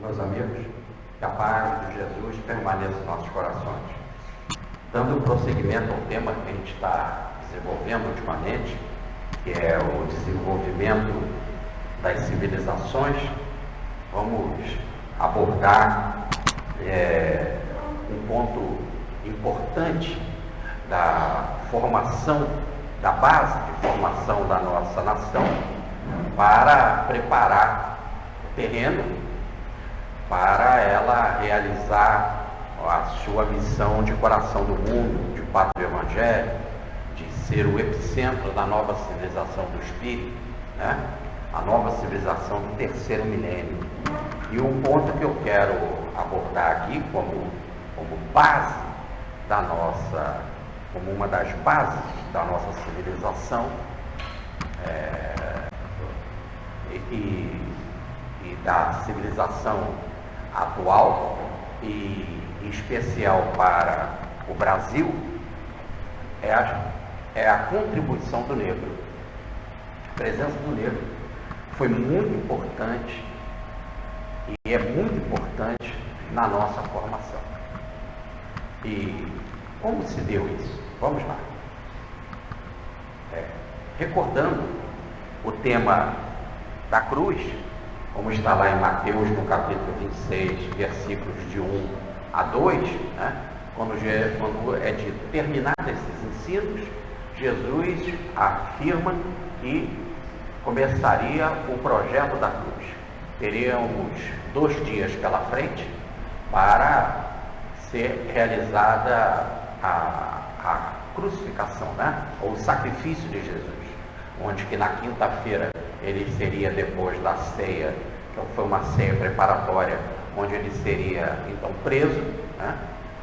Meus amigos, que a paz de Jesus permaneça em nossos corações. Dando prosseguimento ao tema que a gente está desenvolvendo ultimamente, que é o desenvolvimento das civilizações, vamos abordar um ponto importante da formação, da base de formação da nossa nação, para preparar o terreno para ela realizar a sua missão de coração do mundo, de pátria do Evangelho, de ser o epicentro da nova civilização do Espírito, né? A nova civilização do terceiro milênio. E um ponto que eu quero abordar aqui como base da nossa, como uma das bases da nossa civilização, e da civilização atual, e em especial para o Brasil, é a contribuição do negro. A presença do negro foi muito importante e é muito importante na nossa formação. E como se deu isso? Vamos lá. Recordando o tema da cruz, como está lá em Mateus, no capítulo 26, versículos de 1 a 2, né? Quando é dito terminados esses ensinos, Jesus afirma que começaria o projeto da cruz. Teríamos 2 dias pela frente para ser realizada a crucificação, né? Ou o sacrifício de Jesus, onde que na quinta-feira ele seria, depois da ceia, que foi uma ceia preparatória, onde ele seria então preso, né?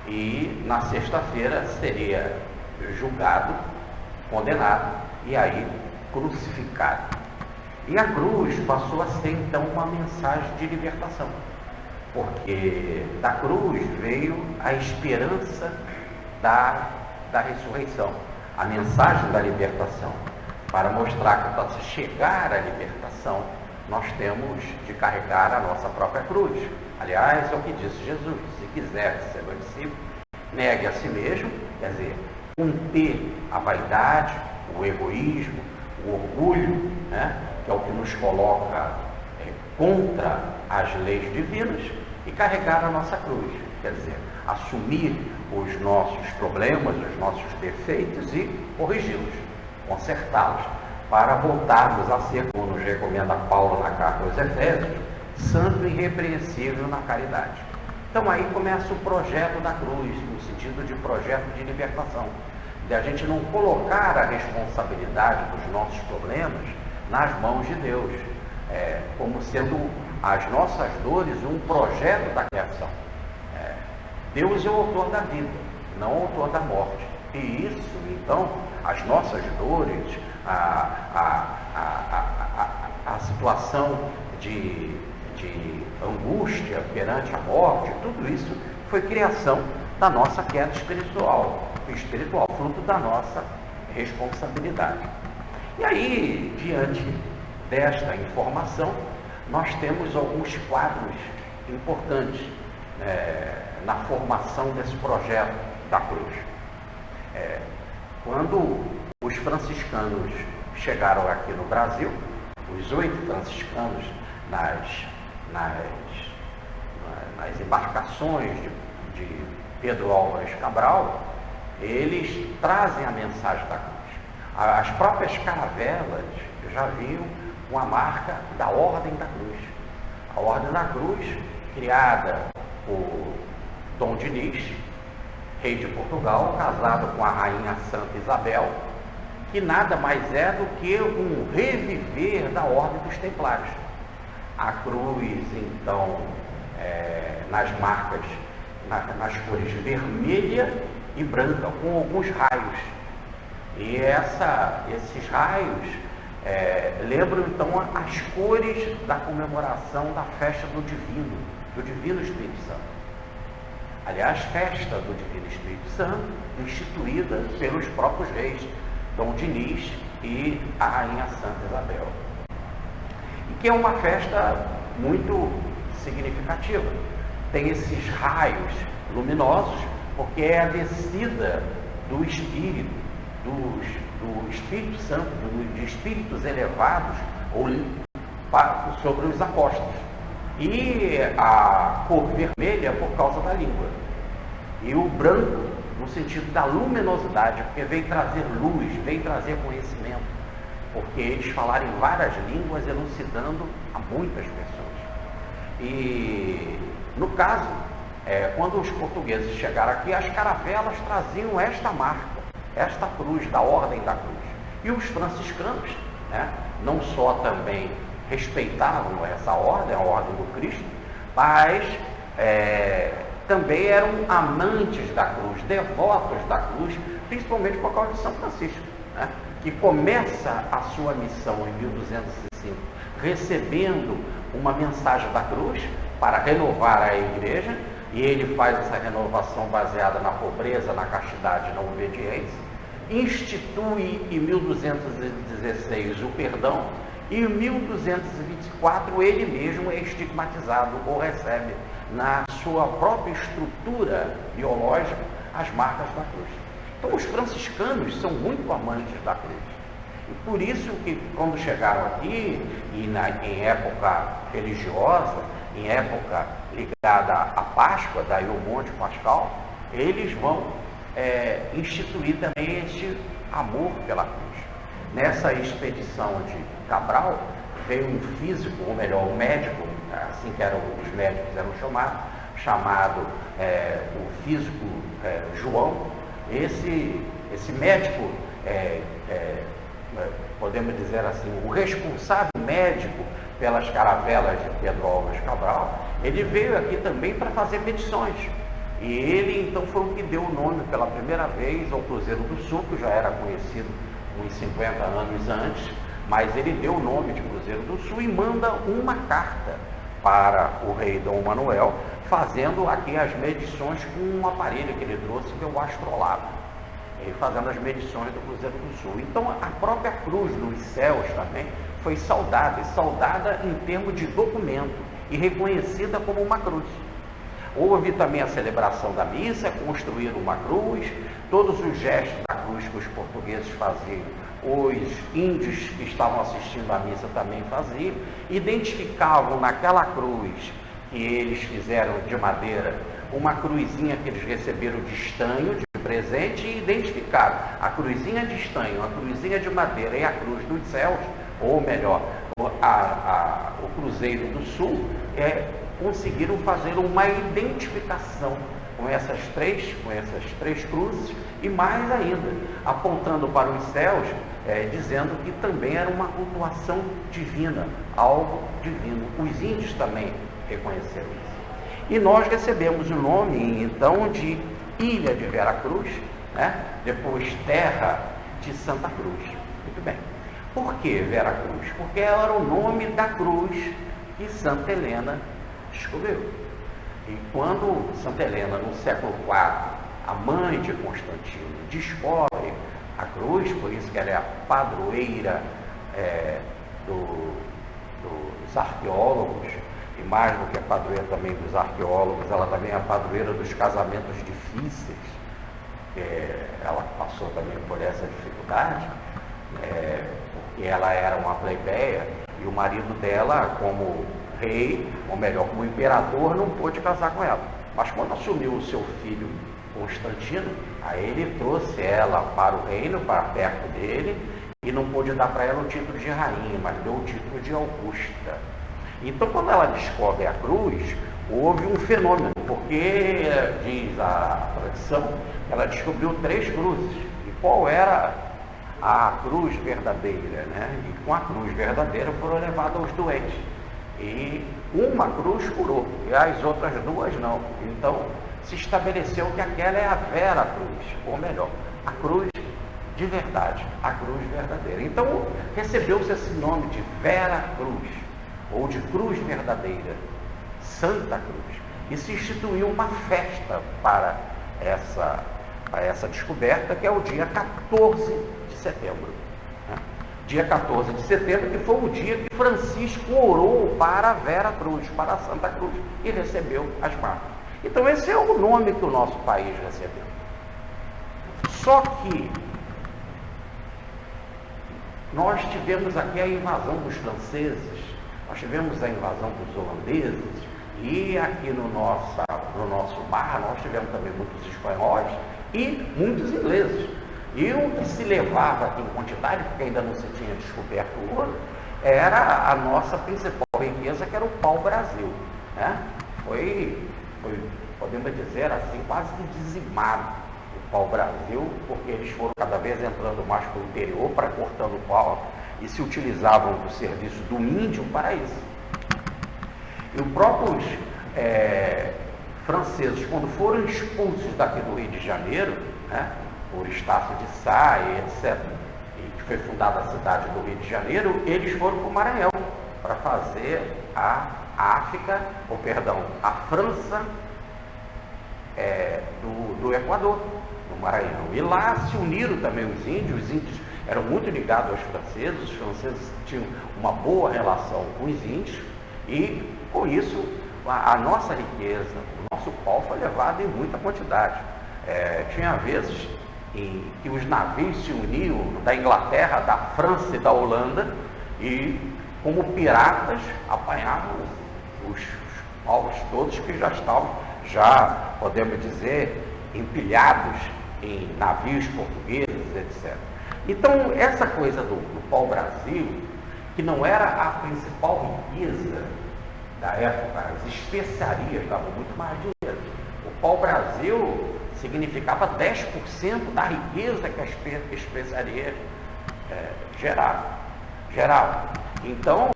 E na sexta-feira seria julgado, condenado e aí crucificado. E a cruz passou a ser então uma mensagem de libertação, porque da cruz veio a esperança da ressurreição, a mensagem da libertação, para mostrar que para chegar à libertação nós temos de carregar a nossa própria cruz. Aliás, é o que disse Jesus: se quiser ser meu discípulo, negue a si mesmo, quer dizer, conter a vaidade, o egoísmo, o orgulho, né, que é o que nos coloca contra as leis divinas, e carregar a nossa cruz, quer dizer, assumir os nossos problemas, os nossos defeitos e corrigi-los, consertá-los, para voltarmos a ser, como nos recomenda Paulo na carta aos Efésios, santo e irrepreensível na caridade. Então aí começa o projeto da cruz, no sentido de projeto de libertação, de a gente não colocar a responsabilidade dos nossos problemas nas mãos de Deus, como sendo as nossas dores um projeto da criação. Deus é o autor da vida, não o autor da morte. E isso, então, as nossas dores, a situação de angústia perante a morte, tudo isso foi criação da nossa queda espiritual, fruto da nossa responsabilidade. E aí, diante desta informação, nós temos alguns quadros importantes na formação desse projeto da cruz. Quando os franciscanos chegaram aqui no Brasil, os 8 franciscanos nas embarcações de Pedro Álvares Cabral, eles trazem a mensagem da cruz. As próprias caravelas já viam uma marca da Ordem da Cruz. A Ordem da Cruz, criada por Dom Dinis, rei de Portugal, casado com a rainha Santa Isabel, que nada mais é do que um reviver da Ordem dos Templários. A cruz, então, nas marcas, nas cores vermelha e branca, com alguns raios. E esses raios lembram, então, as cores da comemoração da festa do Divino Espírito Santo. Aliás, festa do Divino Espírito Santo, instituída pelos próprios reis, Dom Dinis e a rainha Santa Isabel. E que é uma festa muito significativa. Tem esses raios luminosos, porque é a descida do Espírito, do Espírito Santo, de espíritos elevados sobre os apóstolos. E a cor vermelha é por causa da língua. E o branco, no sentido da luminosidade, porque vem trazer luz, vem trazer conhecimento. Porque eles falaram em várias línguas, elucidando a muitas pessoas. E, no caso, quando os portugueses chegaram aqui, as caravelas traziam esta marca, esta cruz, da Ordem da Cruz. E os franciscanos, né, não só também respeitavam essa ordem, a Ordem do Cristo, mas também eram amantes da cruz, devotos da cruz, principalmente por causa de São Francisco, né, que começa a sua missão em 1205, recebendo uma mensagem da cruz para renovar a igreja, e ele faz essa renovação baseada na pobreza, na castidade, na obediência, institui em 1216 o perdão, e em 1224 ele mesmo é estigmatizado ou recebe na sua própria estrutura biológica as marcas da cruz. Então os franciscanos são muito amantes da cruz. E por isso que quando chegaram aqui, em época religiosa, em época ligada à Páscoa, daí o Monte Pascal, eles vão instituir também este amor pela cruz. Nessa expedição de Cabral, veio um físico, ou melhor, um médico, assim que os médicos eram chamado o físico João. Esse médico, podemos dizer assim, o responsável médico pelas caravelas de Pedro Álvares Cabral, ele veio aqui também para fazer medições. E ele, então, foi o que deu o nome pela primeira vez ao Cruzeiro do Sul, que já era conhecido uns 50 anos antes, mas ele deu o nome de Cruzeiro do Sul e manda uma carta para o rei Dom Manuel, fazendo aqui as medições com um aparelho que ele trouxe, que é o astrolabe, fazendo as medições do Cruzeiro do Sul. Então, a própria cruz dos céus também foi saudada em termos de documento e reconhecida como uma cruz. Houve também a celebração da missa, construíram uma cruz, todos os gestos da cruz que os portugueses faziam, os índios que estavam assistindo à missa também faziam, identificavam naquela cruz que eles fizeram de madeira, uma cruzinha que eles receberam de estanho, de presente, e identificaram a cruzinha de estanho, a cruzinha de madeira e a cruz dos céus, ou melhor, o Cruzeiro do Sul, conseguiram fazer uma identificação com essas três cruzes, e mais ainda, apontando para os céus, dizendo que também era uma cultuação divina, algo divino. Os índios também reconheceram isso. E nós recebemos o nome, então, de Ilha de Veracruz, né? Depois Terra de Santa Cruz. Muito bem. Por que Veracruz? Porque era o nome da cruz que Santa Helena descobriu. E quando Santa Helena, no século IV, a mãe de Constantino, descobre a cruz, por isso que ela é a padroeira dos arqueólogos, e mais do que a padroeira também dos arqueólogos, ela também é a padroeira dos casamentos difíceis. Ela passou também por essa dificuldade, porque ela era uma plebeia, e o marido dela, como rei, ou melhor, como imperador, não pôde casar com ela. Mas quando assumiu o seu filho Constantino, aí ele trouxe ela para o reino, para perto dele, e não pôde dar para ela o título de rainha, mas deu o título de Augusta. Então, quando ela descobre a cruz, houve um fenômeno, porque diz a tradição, ela descobriu 3 cruzes. E qual era a cruz verdadeira, né? E com a cruz verdadeira foram levados aos doentes. E uma cruz curou, e as outras 2 não. Então, se estabeleceu que aquela é a Vera Cruz, ou melhor, a cruz de verdade, a cruz verdadeira. Então, recebeu-se esse nome de Vera Cruz, ou de cruz verdadeira, Santa Cruz. E se instituiu uma festa para essa descoberta, que é o dia 14 de setembro. Né? dia 14 de setembro, que foi o dia que Francisco orou para a Vera Cruz, para a Santa Cruz, e recebeu as marcas. Então esse é o nome que o nosso país recebeu. Só que nós tivemos aqui a invasão dos franceses, nós tivemos a invasão dos holandeses, e aqui no nosso mar nós tivemos também muitos espanhóis e muitos ingleses. E o que se levava aqui em quantidade, porque ainda não se tinha descoberto o ouro, era a nossa principal riqueza, que era o pau-brasil, né? Foi, podemos dizer assim, quase que dizimado o pau-brasil, porque eles foram cada vez entrando mais para o interior, para cortando o pau, e se utilizavam do serviço do índio para isso. E os próprios franceses, quando foram expulsos daqui do Rio de Janeiro, né, por Estácio de Sá e etc., e que foi fundada a cidade do Rio de Janeiro, eles foram para o Maranhão para fazer a França do Equador, no Maranhão. E lá se uniram também os índios eram muito ligados aos franceses, os franceses tinham uma boa relação com os índios, e com isso a nossa riqueza, o nosso pau foi levado em muita quantidade. Tinha vezes em que os navios se uniam da Inglaterra, da França e da Holanda, e como piratas apanhavam os paus todos que já estavam, podemos dizer, empilhados em navios portugueses, etc. Então essa coisa do pau-brasil, que não era a principal riqueza da época, as especiarias davam muito mais dinheiro. O pau-brasil significava 10% da riqueza que a especiaria gerava. Então,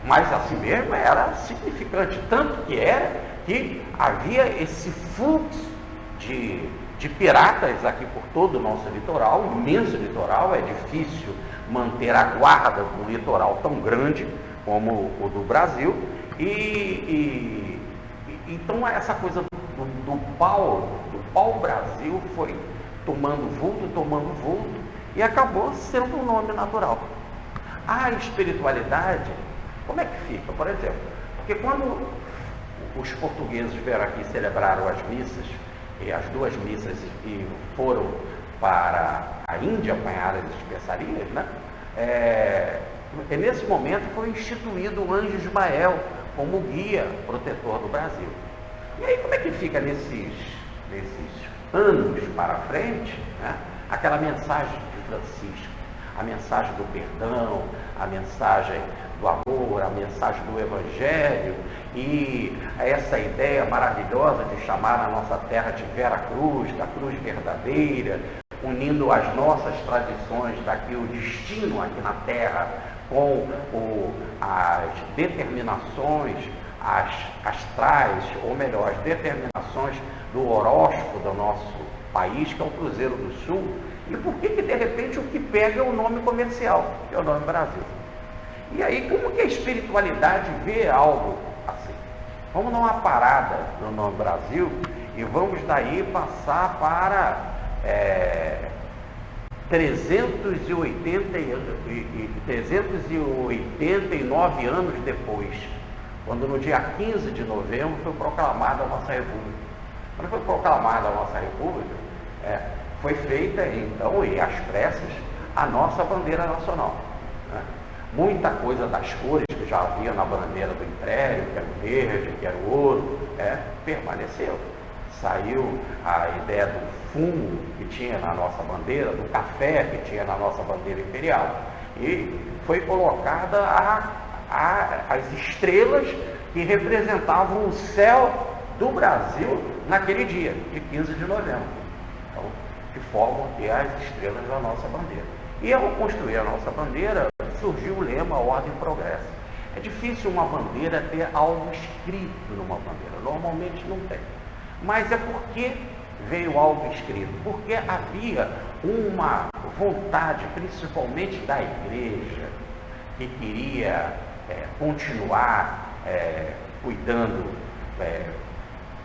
mas assim mesmo era significante, tanto que que havia esse fluxo de piratas aqui por todo o nosso litoral, um imenso litoral. É difícil manter a guarda de um litoral tão grande como o do Brasil, então essa coisa do pau-brasil foi tomando vulto, e acabou sendo um nome natural. A espiritualidade, como é que fica? Por exemplo, porque quando os portugueses vieram aqui e celebraram as missas, e as duas missas, e foram para a Índia apanhar as especiarias, né? Nesse momento foi instituído o Anjo Ismael como guia protetor do Brasil. E aí como é que fica nesses anos para frente, né, aquela mensagem de Francisco, a mensagem do perdão, a mensagem do amor, a mensagem do Evangelho, e essa ideia maravilhosa de chamar a nossa terra de Vera Cruz, da cruz verdadeira, unindo as nossas tradições daqui, o destino aqui na terra, com as determinações astrais, ou melhor, as determinações do horóscopo do nosso país, que é o Cruzeiro do Sul. E por que de repente o que pega é o nome comercial, que é o nome Brasil? E aí como que a espiritualidade vê algo assim? Vamos dar uma parada no nome Brasil e vamos daí passar para 389 anos depois, quando no dia 15 de novembro foi proclamada a nossa República. Quando foi proclamada a nossa República, foi feita então, e às pressas, a nossa bandeira nacional, né? Muita coisa das cores que já havia na bandeira do Império, que era o verde, que era o ouro, permaneceu. Saiu a ideia do fumo que tinha na nossa bandeira, do café que tinha na nossa bandeira imperial, e foi colocada as estrelas que representavam o céu do Brasil naquele dia, de 15 de novembro. Então, que formam as estrelas da nossa bandeira. E ao construir a nossa bandeira, surgiu o lema Ordem e Progresso. É difícil uma bandeira ter algo escrito numa bandeira, normalmente não tem. Mas é porque veio algo escrito, porque havia uma vontade, principalmente da igreja, que queria continuar cuidando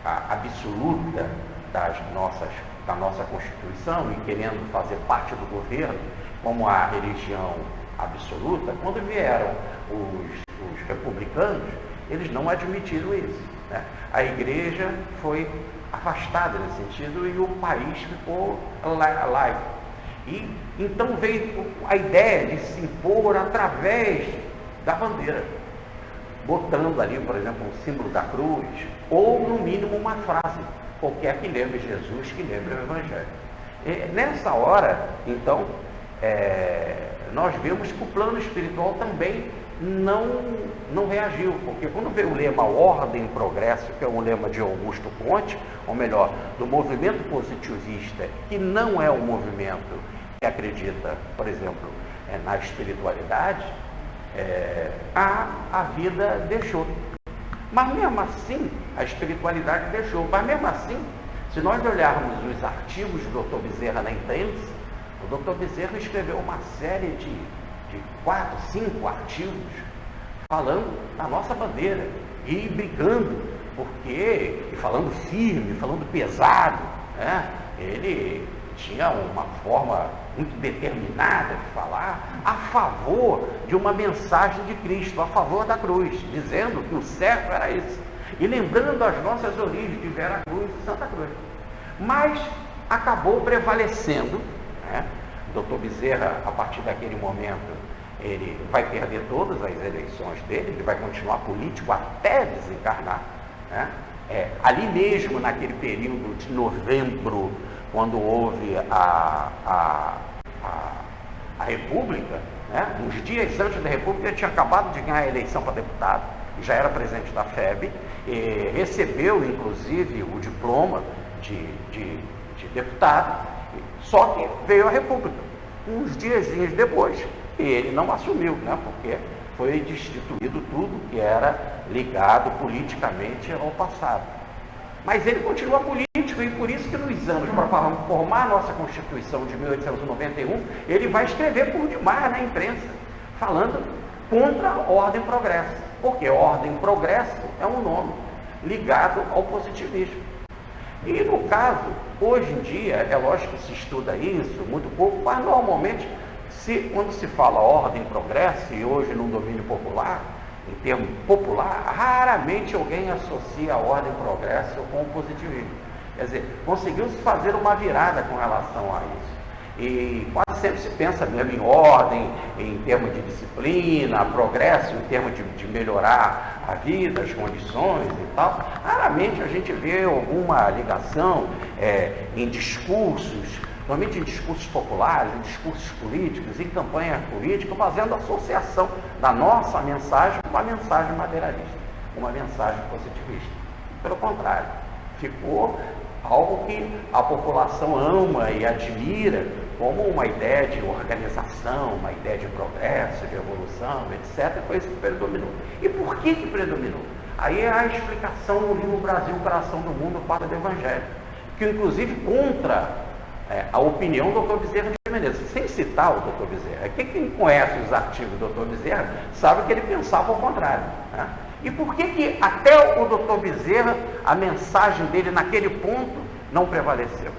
absoluta da nossa Constituição, e querendo fazer parte do governo, como a religião absoluta, quando vieram os republicanos, eles não admitiram isso, né? A igreja foi afastada nesse sentido e o país ficou laico. E então veio a ideia de se impor através da bandeira, botando ali, por exemplo, um símbolo da cruz, ou no mínimo uma frase, qualquer que lembre Jesus, que lembre o Evangelho. E nessa hora, então, nós vemos que o plano espiritual também não reagiu, porque quando veio o lema Ordem e Progresso, que é um lema de Augusto Comte, ou melhor, do movimento positivista, que não é um movimento que acredita, por exemplo, na espiritualidade, a vida deixou. Mas mesmo assim, a espiritualidade deixou. Mas mesmo assim, se nós olharmos os artigos do Dr. Bezerra na imprensa, o Dr. Bezerra escreveu uma série de 4, 5 artigos falando da nossa bandeira e brigando, e falando firme, falando pesado, né? Ele tinha uma forma muito determinada de falar a favor de uma mensagem de Cristo, a favor da cruz, dizendo que o certo era esse, e lembrando as nossas origens de Vera Cruz e Santa Cruz. Mas acabou prevalecendo, né? O Dr. Bezerra, a partir daquele momento, ele vai perder todas as eleições dele, ele vai continuar político até desencarnar, né? Ali mesmo, naquele período de novembro, quando houve a República, né? Uns dias antes da República, ele tinha acabado de ganhar a eleição para deputado, já era presidente da FEB, recebeu inclusive o diploma de deputado, só que veio a República. Uns diazinhos depois, ele não assumiu, né? Porque foi destituído tudo que era ligado politicamente ao passado. Mas ele continua político, e por isso que nos anos, para formar a nossa Constituição de 1891, ele vai escrever por demais na imprensa, falando contra a Ordem e Progresso. Porque Ordem e Progresso é um nome ligado ao positivismo. E no caso, hoje em dia, é lógico que se estuda isso muito pouco, mas normalmente, quando se fala Ordem e Progresso, e hoje no domínio popular, em termo popular, raramente alguém associa a Ordem e Progresso com o positivismo. Quer dizer, conseguiu-se fazer uma virada com relação a isso. E quase sempre se pensa mesmo em ordem, em termos de disciplina, progresso, em termos de melhorar a vida, as condições e tal. Raramente a gente vê alguma ligação em discursos, normalmente em discursos populares, em discursos políticos, em campanhas políticas, fazendo associação da nossa mensagem com a mensagem materialista, uma mensagem positivista. Pelo contrário, ficou algo que a população ama e admira como uma ideia de organização, uma ideia de progresso, de evolução, etc. Foi isso que predominou. E por que predominou? Aí é a explicação no livro Brasil, Coração do Mundo, Padre do Evangelho, que inclusive contra a opinião do Dr. Bezerra de Menezes, sem citar o Dr. Bezerra. Quem conhece os artigos do Dr. Bezerra sabe que ele pensava ao contrário, né? E por que até o Dr. Bezerra, a mensagem dele naquele ponto não prevaleceu?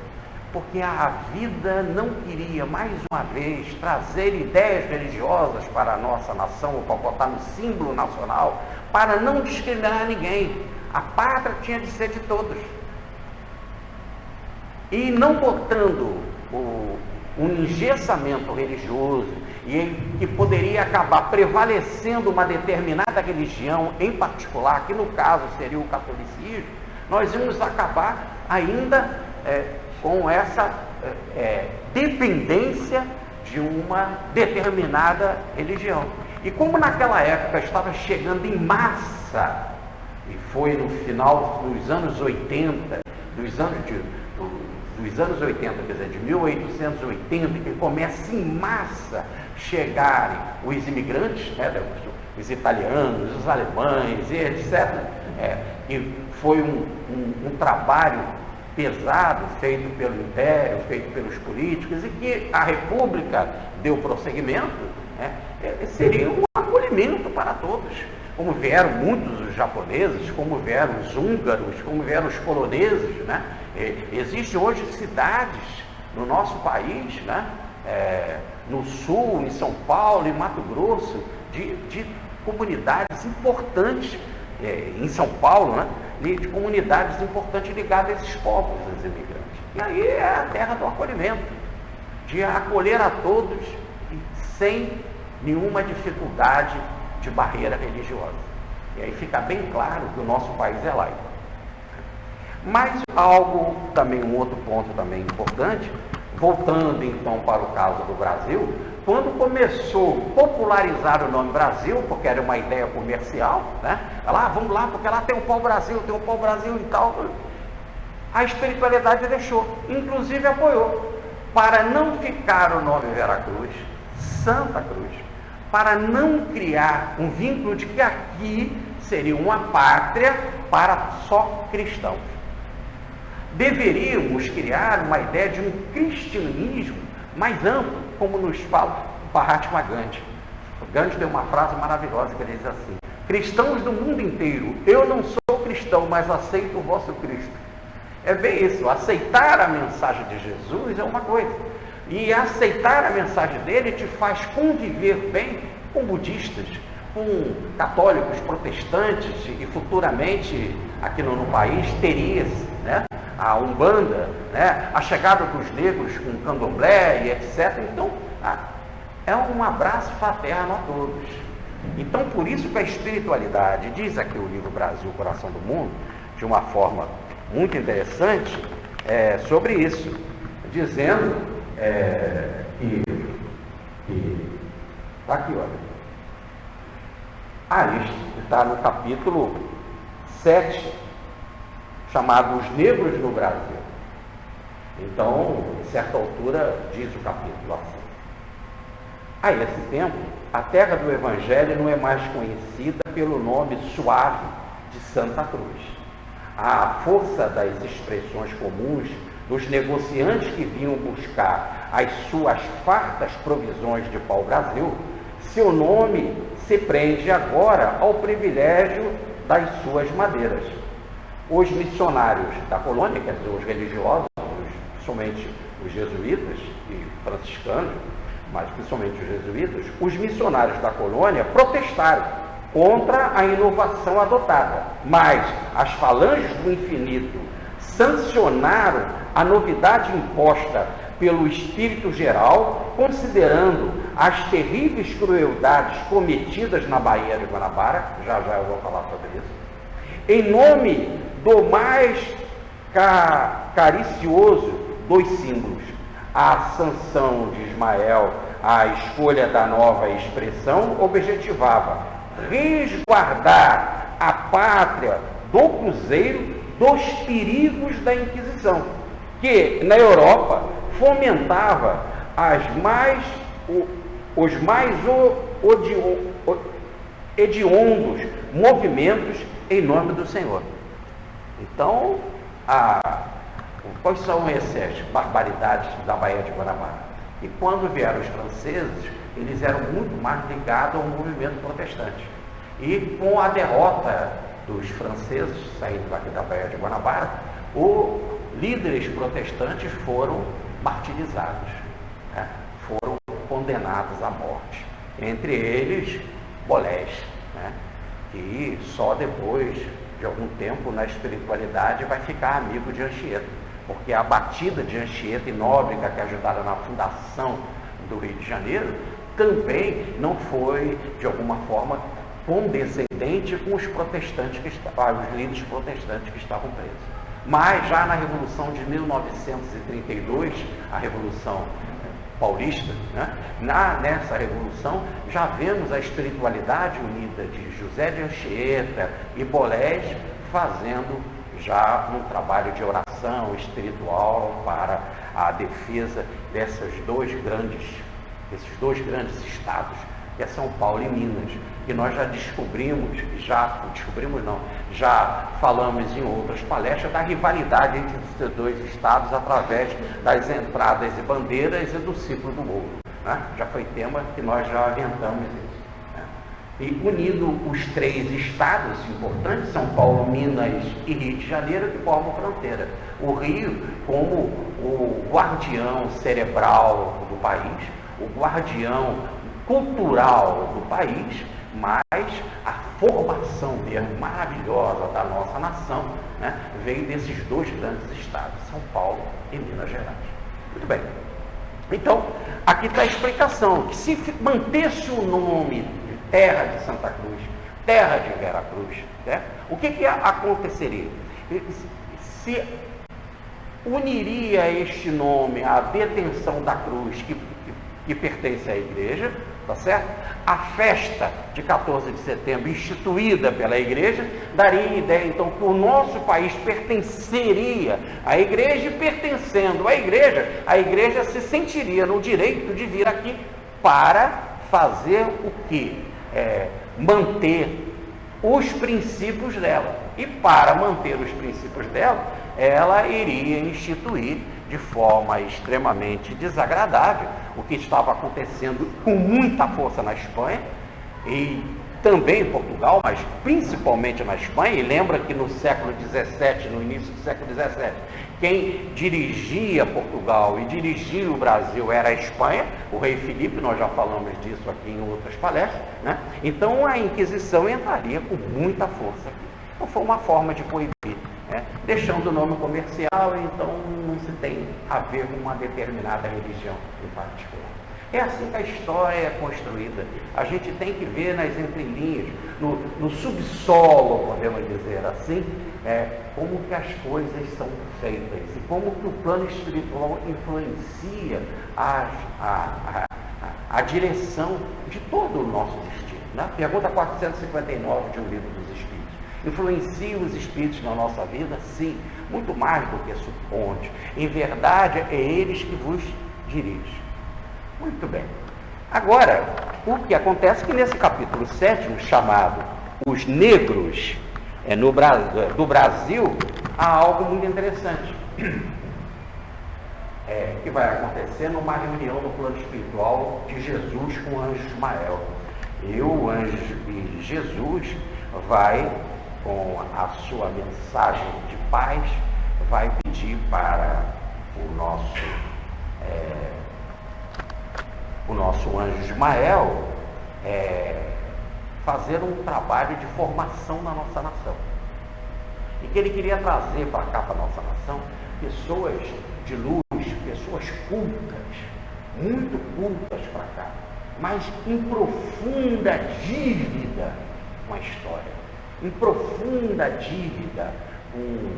Porque a vida não queria, mais uma vez, trazer ideias religiosas para a nossa nação, ou para botar no símbolo nacional, para não discriminar ninguém. A pátria tinha de ser de todos. E não botando um engessamento religioso, e que poderia acabar prevalecendo uma determinada religião, em particular, que no caso seria o catolicismo, nós íamos acabar ainda com essa dependência de uma determinada religião. E como naquela época estava chegando em massa, e foi no final dos anos 80, dos anos 80, quer dizer, de 1880, que começa em massa chegarem os imigrantes, né, os italianos, os alemães, etc. E foi um trabalho pesado feito pelo Império, feito pelos políticos, e que a República deu prosseguimento, né, seria um acolhimento para todos. Como vieram muitos os japoneses, como vieram os húngaros, como vieram os poloneses, né? Existem hoje cidades no nosso país, né? no Sul, em São Paulo, em Mato Grosso, de comunidades importantes, em São Paulo, né? De comunidades importantes ligadas a esses povos, os imigrantes. E aí é a terra do acolhimento, de acolher a todos sem nenhuma dificuldade de barreira religiosa. E aí fica bem claro que o nosso país é laico. Mas algo também, um outro ponto também importante, voltando então para o caso do Brasil, quando começou a popularizar o nome Brasil, porque era uma ideia comercial, né? Vamos lá, porque lá tem o pau-brasil, tem o pau-brasil e tal. A espiritualidade deixou, inclusive apoiou, para não ficar o nome Veracruz, Santa Cruz, para não criar um vínculo de que aqui seria uma pátria para só cristãos. Deveríamos criar uma ideia de um cristianismo mais amplo, como nos fala Mahatma Gandhi. Gandhi tem uma frase maravilhosa que ele diz assim: cristãos do mundo inteiro, eu não sou cristão, mas aceito o vosso Cristo. É bem isso, aceitar a mensagem de Jesus é uma coisa, e aceitar a mensagem dele te faz conviver bem com budistas, com católicos, protestantes, e futuramente aqui no país teria, né, a Umbanda, né, a chegada dos negros com candomblé e etc. Então, é um abraço fraterno a todos. Então, por isso que a espiritualidade, diz aqui o livro Brasil, Coração do Mundo, de uma forma muito interessante, sobre isso, dizendo que está aqui, olha. Isso está no capítulo 7, chamado Os Negros no Brasil. Então, em certa altura, diz o capítulo assim: a esse tempo, a terra do Evangelho não é mais conhecida pelo nome suave de Santa Cruz. À força das expressões comuns dos negociantes que vinham buscar as suas fartas provisões de pau-brasil, seu nome se prende agora ao privilégio das suas madeiras. Os missionários da colônia, quer dizer, os religiosos, principalmente os jesuítas e franciscanos, mas principalmente os jesuítas, os missionários da colônia protestaram contra a inovação adotada, mas as falanges do infinito sancionaram a novidade imposta pelo espírito geral, considerando as terríveis crueldades cometidas na Baía de Guanabara, já eu vou falar sobre isso, em nome do mais caricioso dos símbolos, a sanção de Ismael, a escolha da nova expressão, objetivava resguardar a pátria do cruzeiro dos perigos da Inquisição, que na Europa fomentava os mais hediondos movimentos em nome do Senhor. Então, quais são essas barbaridades da Baía de Guanabara? E quando vieram os franceses, eles eram muito mais ligados ao movimento protestante. E com a derrota dos franceses, saindo aqui da Baía de Guanabara, os líderes protestantes foram martirizados, né? Foram condenados à morte. Entre eles, Bolés, né? Que só depois de algum tempo na espiritualidade vai ficar amigo de Anchieta, porque a batida de Anchieta e Nóbrega, que ajudaram na fundação do Rio de Janeiro, também não foi, de alguma forma, condescendente com os protestantes, os líderes protestantes que estavam presos. Mas já na Revolução de 1932, a Revolução Paulista, né? Nessa revolução já vemos a espiritualidade unida de José de Anchieta e Bolés fazendo já um trabalho de oração espiritual para a defesa desses dois grandes estados, que é São Paulo e Minas, que nós já falamos em outras palestras da rivalidade entre esses dois estados através das entradas e bandeiras e do ciclo do ouro, né? Já foi tema que nós já aventamos isso, né? E unindo os três estados importantes, São Paulo, Minas e Rio de Janeiro, que formam fronteira. O Rio como o guardião cerebral do país, o guardião cultural do país, mas a formação mesmo maravilhosa da nossa nação, né, veio desses dois grandes estados, São Paulo e Minas Gerais. Muito bem. Então, aqui está a explicação, que se mantesse o nome de Terra de Santa Cruz, Terra de Veracruz, né, o que aconteceria? Se uniria este nome à detenção da cruz que pertence à igreja, tá certo? A festa de 14 de setembro, instituída pela igreja, daria a ideia, então, que o nosso país pertenceria à igreja, e pertencendo à igreja se sentiria no direito de vir aqui para fazer o quê? Manter os princípios dela. E para manter os princípios dela, ela iria instituir de forma extremamente desagradável o que estava acontecendo com muita força na Espanha e também em Portugal, mas principalmente na Espanha. E lembra que no século XVII, no início do século XVII, quem dirigia Portugal e dirigia o Brasil era a Espanha, o rei Filipe, nós já falamos disso aqui em outras palestras, né? Então a Inquisição entraria com muita força aqui. Então foi uma forma de coibir, né? Deixando o nome comercial, então não se tem a ver com uma determinada religião em particular. É assim que a história é construída. A gente tem que ver nas entrelinhas, no subsolo, podemos dizer assim, como que as coisas são feitas e como que o plano espiritual influencia a direção de todo o nosso destino, né? Pergunta 459 de Um Livro dos Espíritos. Influencia os espíritos na nossa vida? Sim, muito mais do que suponde. Em verdade, é eles que vos dirigem. Muito bem. Agora, o que acontece é que nesse capítulo 7, chamado Os Negros do Brasil, há algo muito interessante. Que vai acontecer numa reunião no plano espiritual de Jesus com o anjo Ismael. E Jesus vai, com a sua mensagem de paz, vai pedir para o nosso anjo Ismael fazer um trabalho de formação na nossa nação. E que ele queria trazer para cá, para a nossa nação, pessoas de luz, pessoas cultas, muito cultas para cá, mas em profunda dívida com a história, em profunda dívida com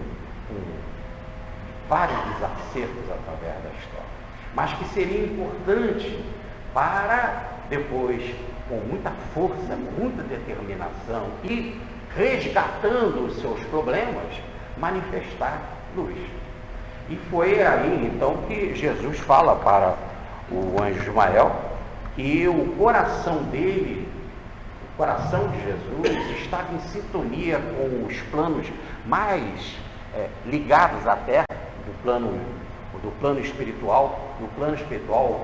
vários desacertos através da história, mas que seria importante para depois, com muita força, muita determinação e resgatando os seus problemas, manifestar luz. E foi aí então que Jesus fala para o anjo Ismael que o coração dele, o coração de Jesus, estava em sintonia com os planos mais ligados à Terra, do plano espiritual, o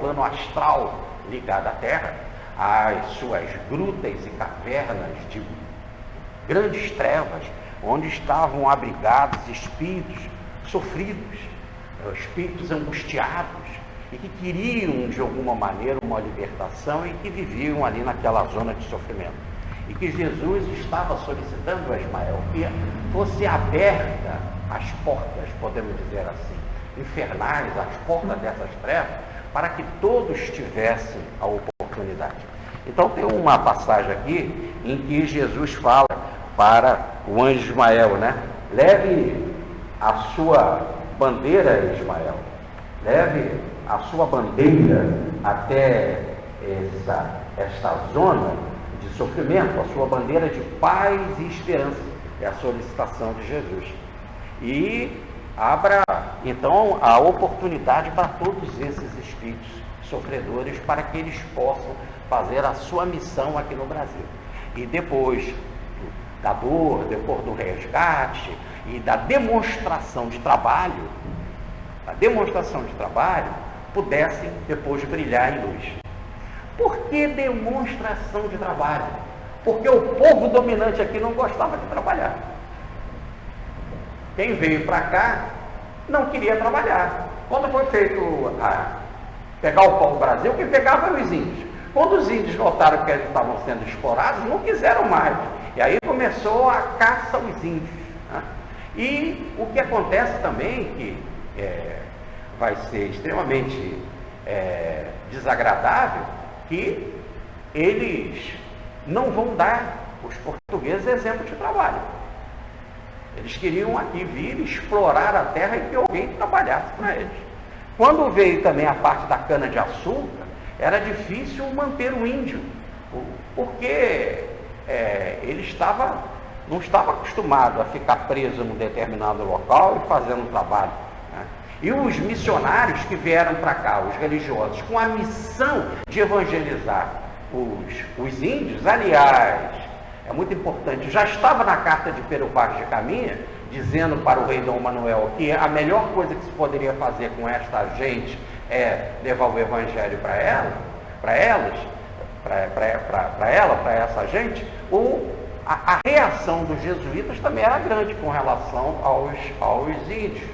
plano astral ligado à Terra, às suas grutas e cavernas de grandes trevas, onde estavam abrigados espíritos sofridos, espíritos angustiados, e que queriam de alguma maneira uma libertação e que viviam ali naquela zona de sofrimento. E que Jesus estava solicitando a Ismael que fosse aberta as portas, podemos dizer assim, infernais, as portas dessas trevas, para que todos tivessem a oportunidade. Então tem uma passagem aqui em que Jesus fala para o anjo Ismael, né? Leve a sua bandeira, Ismael, leve a sua bandeira até esta zona de sofrimento, a sua bandeira de paz e esperança. É a solicitação de Jesus. E abra, então, a oportunidade para todos esses espíritos sofredores, para que eles possam fazer a sua missão aqui no Brasil. E depois da dor, depois do resgate e da demonstração de trabalho, pudessem depois brilhar em luz. Por que demonstração de trabalho? Porque o povo dominante aqui não gostava de trabalhar. Quem veio para cá não queria trabalhar. Quando foi feito pegar o pau-brasil, quem pegava eram os índios. Quando os índios notaram que eles estavam sendo explorados, não quiseram mais. E aí começou a caça aos índios, né? E o que acontece também, que vai ser extremamente desagradável, que eles não vão dar os portugueses exemplo de trabalho. Eles queriam aqui vir explorar a terra e que alguém trabalhasse para eles. Quando veio também a parte da cana-de-açúcar, era difícil manter o índio, porque ele não estava acostumado a ficar preso num determinado local e fazendo trabalho, né? E os missionários que vieram para cá, os religiosos, com a missão de evangelizar os índios, aliás, é muito importante, já estava na carta de Pero Vaz de Caminha, dizendo para o rei Dom Manuel que a melhor coisa que se poderia fazer com esta gente é levar o evangelho para essa gente. A reação dos jesuítas também era grande com relação aos índios,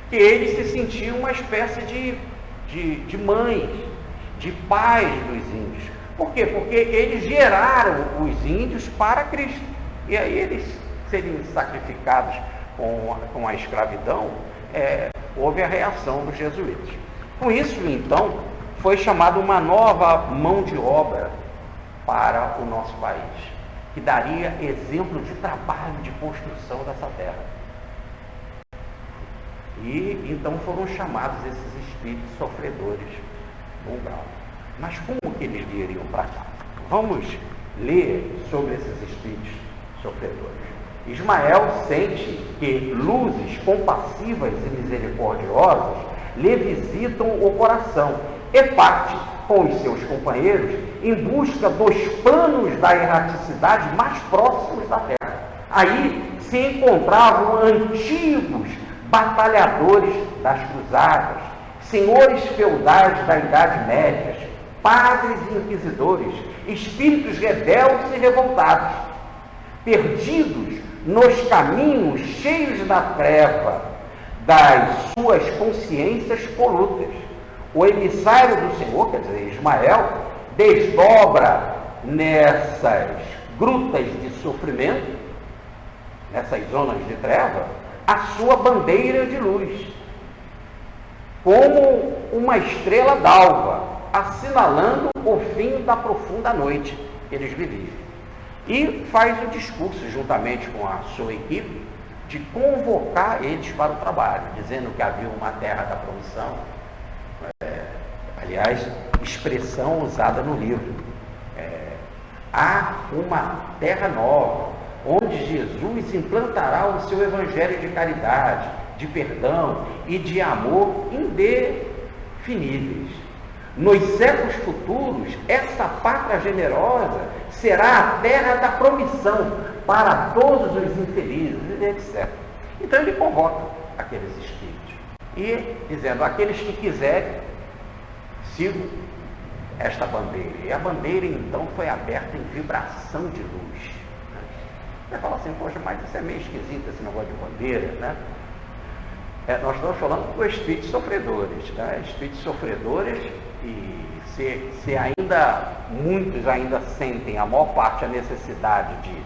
que eles se sentiam uma espécie de mães, de pais dos índios. Por quê? Porque eles geraram os índios para Cristo. E aí eles serem sacrificados com a escravidão, houve a reação dos jesuítas. Com isso, então, foi chamada uma nova mão de obra para o nosso país, que daria exemplo de trabalho de construção dessa terra. E então foram chamados esses espíritos sofredores no umbral. Mas como que eles viriam para cá? Vamos ler sobre esses espíritos sofredores. Ismael sente que luzes compassivas e misericordiosas lhe visitam o coração e parte com os seus companheiros em busca dos planos da erraticidade mais próximos da terra. Aí se encontravam antigos batalhadores das cruzadas, senhores feudais da Idade Média, padres e inquisidores, espíritos rebeldes e revoltados, perdidos nos caminhos cheios da treva das suas consciências polutas. O emissário do Senhor, quer dizer, Ismael, desdobra nessas grutas de sofrimento, nessas zonas de treva, a sua bandeira de luz, como uma estrela d'alva, assinalando o fim da profunda noite que eles viviam. E faz o discurso, juntamente com a sua equipe, de convocar eles para o trabalho, dizendo que havia uma terra da promissão, aliás, expressão usada no livro. Há uma terra nova, onde Jesus implantará o seu evangelho de caridade, de perdão e de amor indefiníveis. Nos séculos futuros, essa pátria generosa será a terra da promissão para todos os infelizes, etc. Então ele convoca aqueles espíritos e dizendo: aqueles que quiserem, sigam esta bandeira. E a bandeira então foi aberta em vibração de luz. Você fala assim: poxa, mas isso é meio esquisito, esse negócio de bandeira, né? Nós estamos falando dos espíritos sofredores, né? Espíritos sofredores, e se ainda muitos ainda sentem, a maior parte, a necessidade de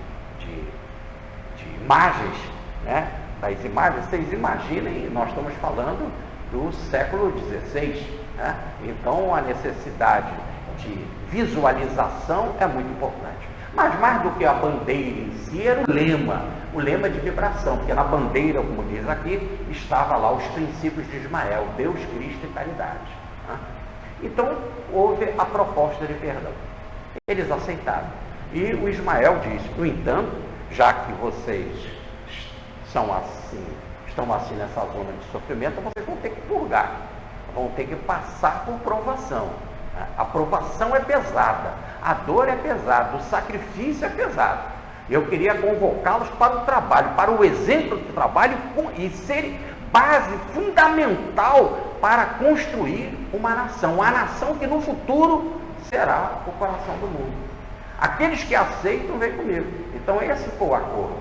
imagens, né? Das imagens, vocês imaginem, nós estamos falando do século XVI, né? Então a necessidade de visualização é muito importante. Mas mais do que a bandeira em si, era o lema de vibração, porque na bandeira, como diz aqui, estava lá os princípios de Ismael, Deus, Cristo e caridade, né? Então houve a proposta de perdão. Eles aceitaram. E o Ismael diz: no entanto, já que vocês estão assim nessa zona de sofrimento, vocês vão ter que purgar, vão ter que passar por provação. A provação é pesada, a dor é pesada, o sacrifício é pesado. Eu queria convocá-los para o trabalho, para o exemplo do trabalho, e ser base fundamental para construir uma nação, a nação que no futuro será o coração do mundo. Aqueles que aceitam, vêm comigo. Então esse foi o acordo,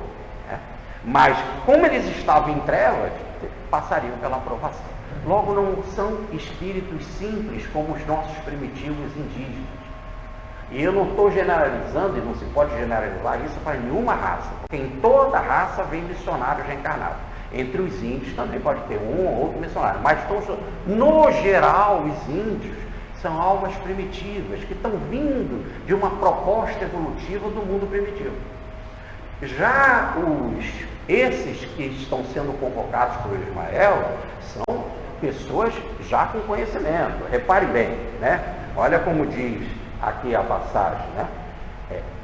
né? Mas como eles estavam em trevas, passariam pela aprovação. Logo, não são espíritos simples como os nossos primitivos indígenas. E eu não estou generalizando, e não se pode generalizar isso para nenhuma raça, porque em toda raça vem missionários reencarnados. Entre os índios também pode ter um ou outro missionário, mas no geral os índios são almas primitivas, que estão vindo de uma proposta evolutiva do mundo primitivo. Já esses que estão sendo convocados por Ismael são pessoas já com conhecimento. Repare bem, né? Olha como diz aqui a passagem, né?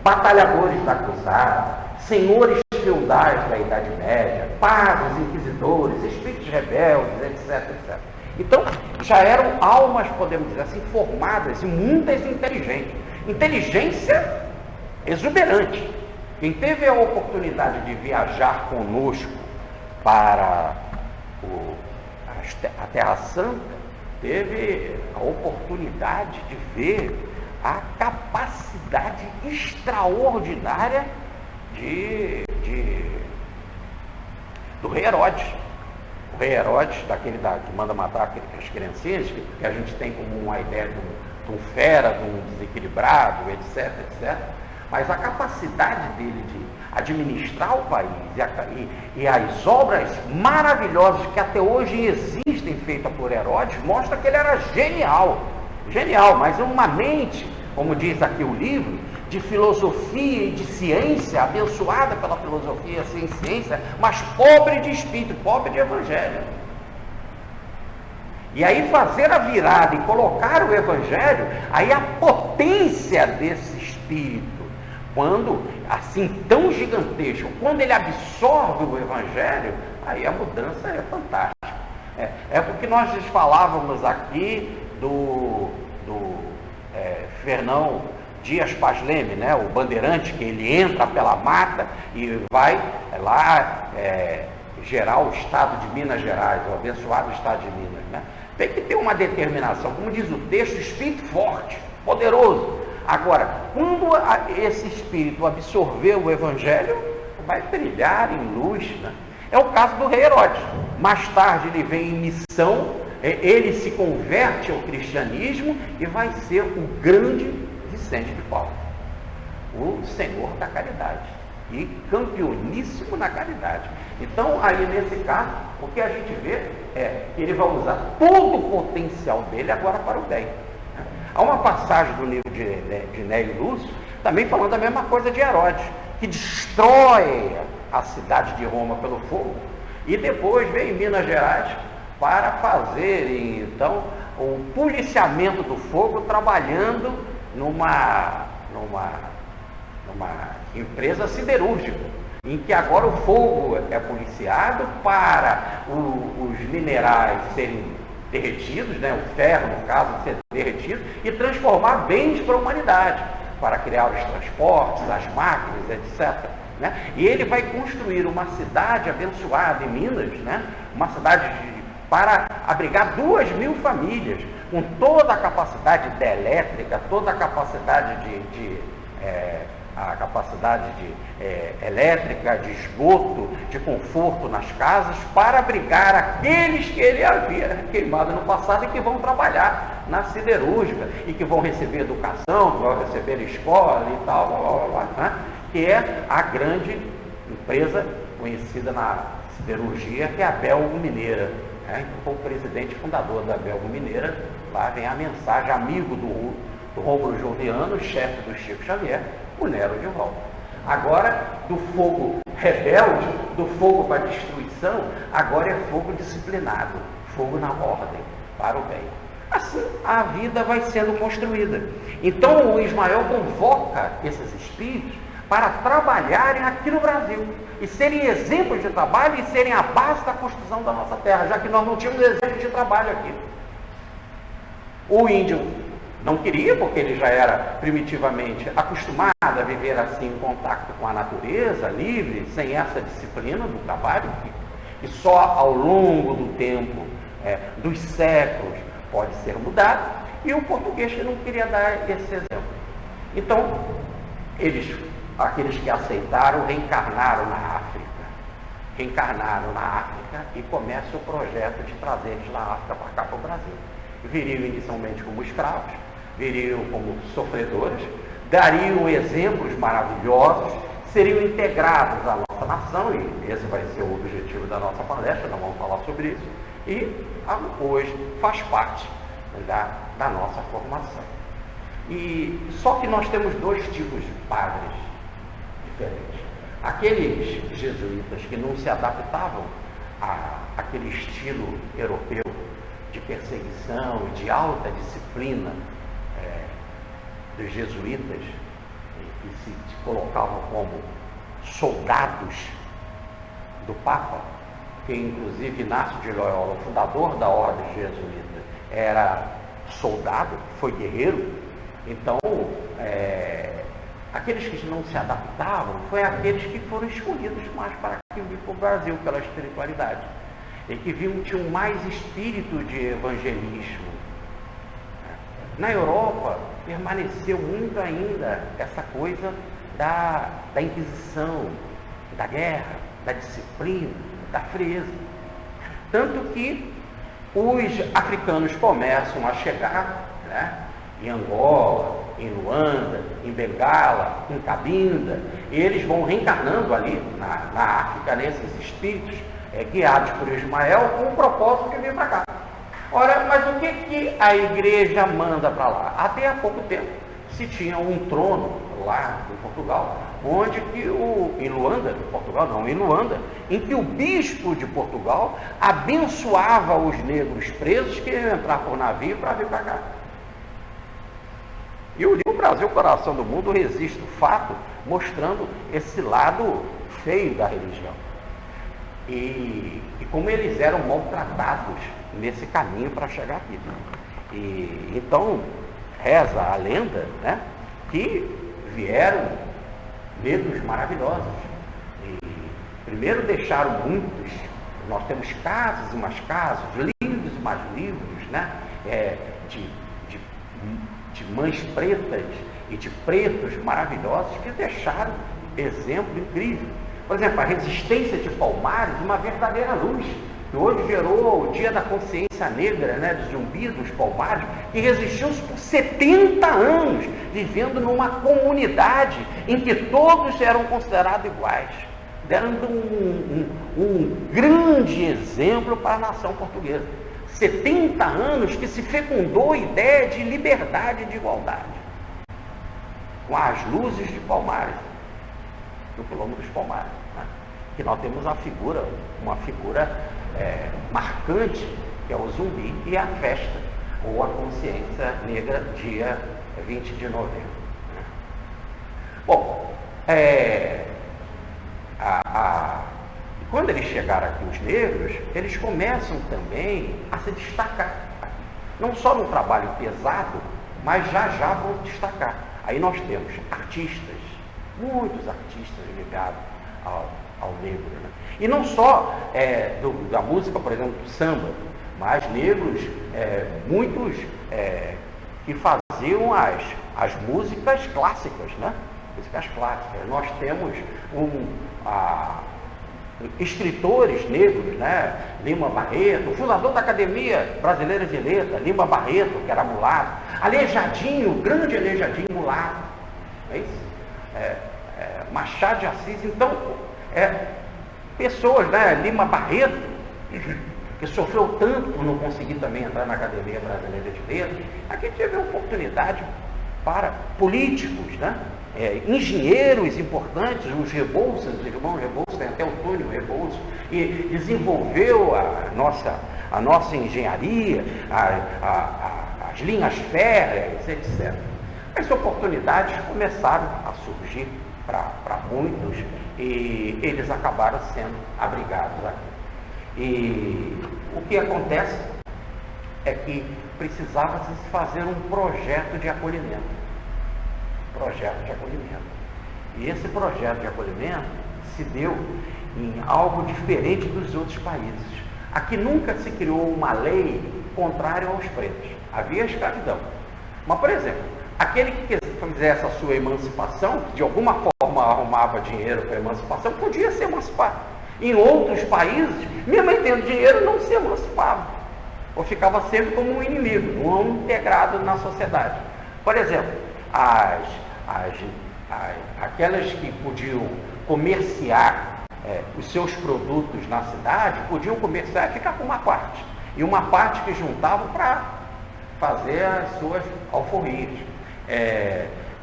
Batalhadores da cruzada, senhores feudais da Idade Média, pagos, inquisidores, espíritos rebeldes, etc, etc. Então, já eram almas, podemos dizer assim, formadas e muitas inteligentes. Inteligência exuberante. Quem teve a oportunidade de viajar conosco para a Terra Santa, teve a oportunidade de ver a capacidade extraordinária do rei Herodes. O rei Herodes, daquele que manda matar as criancinhas, que a gente tem como uma ideia de um fera, de um desequilibrado, etc, etc. Mas a capacidade dele de administrar o país e as obras maravilhosas que até hoje existem feitas por Herodes, mostra que ele era genial, mas uma mente, como diz aqui o livro, de filosofia e de ciência, abençoada pela filosofia sem ciência, mas pobre de espírito, pobre de evangelho. E aí fazer a virada e colocar o evangelho, aí a potência desse espírito, quando assim tão gigantesco, quando ele absorve o evangelho, aí a mudança é fantástica. É porque nós falávamos aqui do Fernão Dias Paz Leme, né, o bandeirante, que ele entra pela mata e vai lá gerar o estado de Minas Gerais, o abençoado estado de Minas, né? Tem que ter uma determinação, como diz o texto, espírito forte, poderoso. Agora, quando esse espírito absorver o evangelho, vai brilhar em luz, né? É o caso do rei Herodes. Mais tarde ele vem em missão, ele se converte ao cristianismo e vai ser o grande Vicente de Paulo, o senhor da caridade e campeoníssimo na caridade. Então, aí nesse caso, o que a gente vê é que ele vai usar todo o potencial dele agora para o bem. Há uma passagem do livro de Nélio Lúcio, também falando a mesma coisa de Herodes, que destrói a cidade de Roma pelo fogo, e depois vem em Minas Gerais para fazer, então, o policiamento do fogo, trabalhando numa empresa siderúrgica, em que agora o fogo é policiado para os minerais serem derretidos, né, o ferro, no caso, ser derretido, e transformar bens para a humanidade, para criar os transportes, as máquinas, etc. Né? E ele vai construir uma cidade abençoada em Minas, né, uma cidade para abrigar 2.000 famílias, com toda a capacidade de elétrica, toda a capacidade elétrica, de esgoto, de conforto nas casas, para abrigar aqueles que ele havia queimado no passado e que vão trabalhar na siderúrgica e que vão receber educação, que vão receber escola e tal, blá, blá, blá, né? Que é a grande empresa conhecida na siderurgia, que é a Belgo Mineira. Então, o presidente fundador da Belgo Mineira, lá vem a mensagem, amigo do Rômulo Joviano, chefe do Chico Xavier, o Nero de volta. Agora, do fogo rebelde, do fogo para destruição, agora é fogo disciplinado, fogo na ordem, para o bem. Assim, a vida vai sendo construída. Então, o Ismael convoca esses espíritos para trabalharem aqui no Brasil e serem exemplos de trabalho e serem a base da construção da nossa terra, já que nós não tínhamos exemplo de trabalho aqui. O índio não queria, porque ele já era primitivamente acostumado a viver assim em contato com a natureza, livre, sem essa disciplina do trabalho, que só ao longo do tempo, dos séculos, pode ser mudado, e o português que não queria dar esse exemplo. Então, aqueles que aceitaram, reencarnaram na África, reencarnaram na África e começa o projeto de trazer eles da África para cá, para o Brasil. Viriam inicialmente como escravos, viriam como sofredores, dariam exemplos maravilhosos, seriam integrados à nossa nação, e esse vai ser o objetivo da nossa palestra, nós vamos falar sobre isso, e hoje faz parte da nossa formação. E só que nós temos dois tipos de padres diferentes. Aqueles jesuítas que não se adaptavam àquele estilo europeu de perseguição e de alta disciplina dos jesuítas, que se colocavam como soldados do Papa, que inclusive Inácio de Loyola, o fundador da ordem jesuíta, era soldado, foi guerreiro. Então, aqueles que não se adaptavam foram aqueles que foram escolhidos mais para vir para o Brasil pela espiritualidade e que tinham mais espírito de evangelismo. Na Europa permaneceu muito ainda essa coisa da Inquisição, da guerra, da disciplina, da frieza. Tanto que os africanos começam a chegar, né, em Angola, em Luanda, em Bengala, em Cabinda, e eles vão reencarnando ali na África, nesses espíritos guiados por Ismael, com o propósito de vir para cá. Ora, mas o que a igreja manda para lá? Até há pouco tempo se tinha um trono lá em Portugal, onde que em Luanda, em que o bispo de Portugal abençoava os negros presos que iam entrar por navio para vir para cá. E o livro Brasil, Coração do Mundo, resiste o fato, mostrando esse lado feio da religião. E como eles eram maltratados nesse caminho para chegar aqui. E então, reza a lenda, né, que vieram negros maravilhosos. E primeiro deixaram muitos, nós temos casos e mais casos, livros e mais livros, né, de mães pretas e de pretos maravilhosos que deixaram exemplo incrível. Por exemplo, a resistência de Palmares, uma verdadeira luz, que hoje gerou o Dia da Consciência Negra, né, dos Zumbi, dos Palmares, que resistiu por 70 anos, vivendo numa comunidade em que todos eram considerados iguais, dando um grande exemplo para a nação portuguesa. 70 anos que se fecundou a ideia de liberdade e de igualdade, com as luzes de Palmares, do quilômetro dos Palmares, né? Que nós temos uma figura marcante, que é o zumbi, e a festa, ou a consciência negra, dia 20 de novembro. Né? Bom, quando eles chegaram aqui, os negros, eles começam também a se destacar. Não só no trabalho pesado, mas já vão destacar. Aí nós temos artistas, muitos artistas ligados ao negro. Né? E não só da música, por exemplo, do samba, mas negros, muitos que faziam as músicas clássicas, né? Músicas clássicas. Nós temos escritores negros, né? Lima Barreto, o fundador da Academia Brasileira de Letras, Lima Barreto, que era mulato, Aleijadinho, o grande Aleijadinho mulato, é isso? Machado de Assis. Então, pessoas, né? Lima Barreto, que sofreu tanto por não conseguir também entrar na Academia Brasileira de Letras, aqui teve a oportunidade para políticos, né? Engenheiros importantes, os Rebouças, os irmãos Rebouças, tem até o Túlio Rebouças, e desenvolveu a nossa engenharia, as linhas férreas, etc. As oportunidades começaram a surgir para muitos e eles acabaram sendo abrigados aqui. E o que acontece é que precisava-se fazer um projeto de acolhimento. E esse projeto de acolhimento se deu em algo diferente dos outros países. Aqui nunca se criou uma lei contrária aos pretos. Havia escravidão. Mas, por exemplo, aquele que fizesse a sua emancipação, que de alguma forma arrumava dinheiro para a emancipação, podia se emancipar. Em outros países, mesmo tendo dinheiro, não se emancipava, ou ficava sempre como um inimigo, não integrado na sociedade. Por exemplo, aquelas que podiam comerciar os seus produtos na cidade, podiam comerciar e ficar com uma parte. E uma parte que juntavam para fazer as suas alforrias.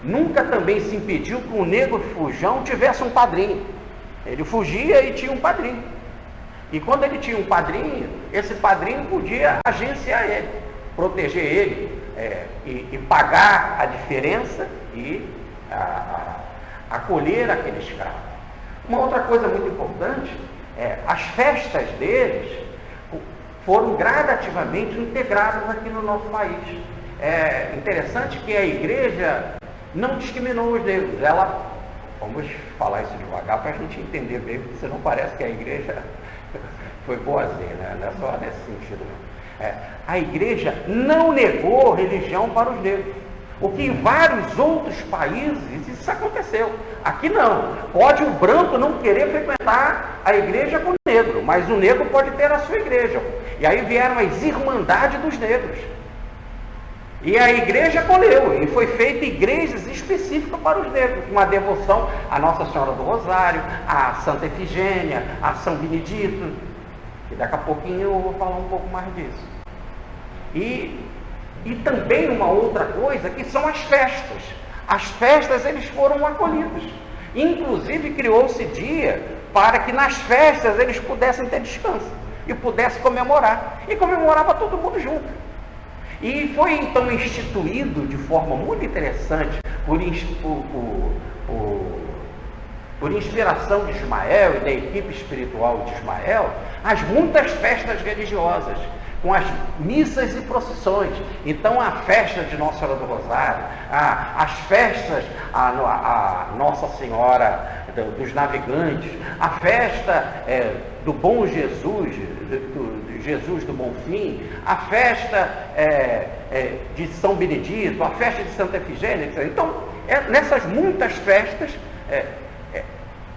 Nunca também se impediu que o negro fujão tivesse um padrinho. Ele fugia e tinha um padrinho. E quando ele tinha um padrinho, esse padrinho podia agenciar ele, proteger ele, e pagar a diferença e acolher aquele escravo. Uma outra coisa muito importante as festas deles foram gradativamente integradas aqui no nosso país. É interessante que a igreja não discriminou os negros. Vamos falar isso devagar para a gente entender bem, porque senão parece que a igreja foi boazinha, né? Não é só nesse sentido, não. A igreja não negou religião para os negros. O que em vários outros países isso aconteceu. Aqui não. Pode o branco não querer frequentar a igreja com o negro, mas o negro pode ter a sua igreja. E aí vieram as irmandades dos negros. E a igreja acolheu, e foi feita igrejas específicas para os negros, uma devoção à Nossa Senhora do Rosário, a Santa Efigênia, a São Benedito, e daqui a pouquinho eu vou falar um pouco mais disso. E também uma outra coisa, que são as festas. As festas, eles foram acolhidos. Inclusive, criou-se dia para que nas festas eles pudessem ter descanso e pudessem comemorar. E comemorava todo mundo junto. E foi então instituído de forma muito interessante, por inspiração de Ismael e da equipe espiritual de Ismael, as muitas festas religiosas, com as missas e procissões. Então a festa de Nossa Senhora do Rosário, as festas a Nossa Senhora dos Navegantes, a festa do Bom Jesus, Jesus do Bom Fim, a festa de São Benedito, a festa de Santa Efigênia, etc. Então, nessas muitas festas,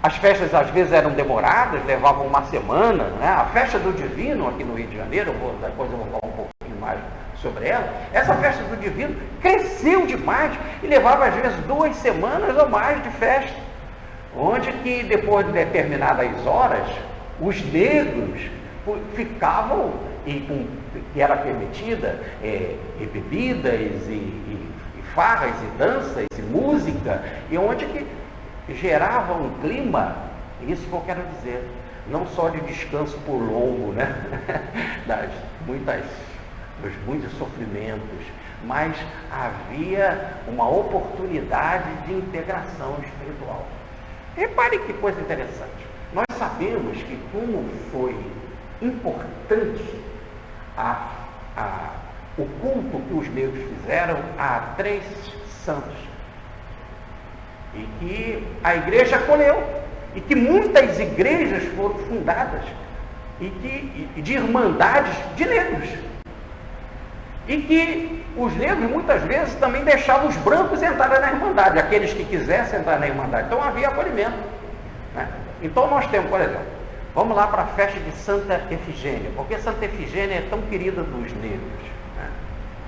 as festas às vezes eram demoradas, levavam uma semana, né? A festa do Divino aqui no Rio de Janeiro, depois eu vou falar um pouquinho mais sobre ela. Essa festa do Divino cresceu demais e levava às vezes 2 semanas ou mais de festa, onde que depois de determinadas horas, os negros ficavam, que era permitida, bebidas e farras e danças e música, e onde que gerava um clima, isso que eu quero dizer, não só de descanso por lombo, né? dos muitos sofrimentos, mas havia uma oportunidade de integração espiritual. Repare que coisa interessante. Nós sabemos que como foi importante o culto que os negros fizeram a 3 santos, e que a igreja acolheu, e que muitas igrejas foram fundadas, e de irmandades de negros, e que os negros muitas vezes também deixavam os brancos entrarem na irmandade, aqueles que quisessem entrar na irmandade. Então havia acolhimento, né? Então nós temos, por exemplo, vamos lá para a festa de Santa Efigênia, porque Santa Efigênia é tão querida dos negros, né?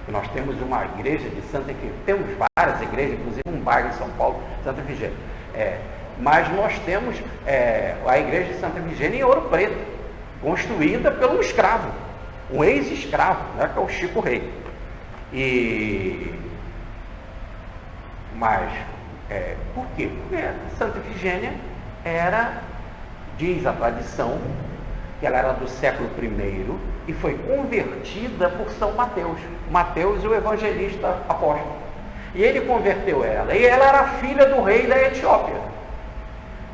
Nós temos uma igreja de Santa Efigênia, temos várias igrejas, inclusive um bairro em São Paulo, Santa Efigênia. Mas nós temos a igreja de Santa Efigênia em Ouro Preto, construída por um escravo, um ex-escravo, né, que é o Chico Rei. Mas, por quê? Porque Santa Efigênia diz a tradição, que ela era do século I e foi convertida por São Mateus. Mateus, o evangelista apóstolo. E ele converteu ela. E ela era filha do rei da Etiópia.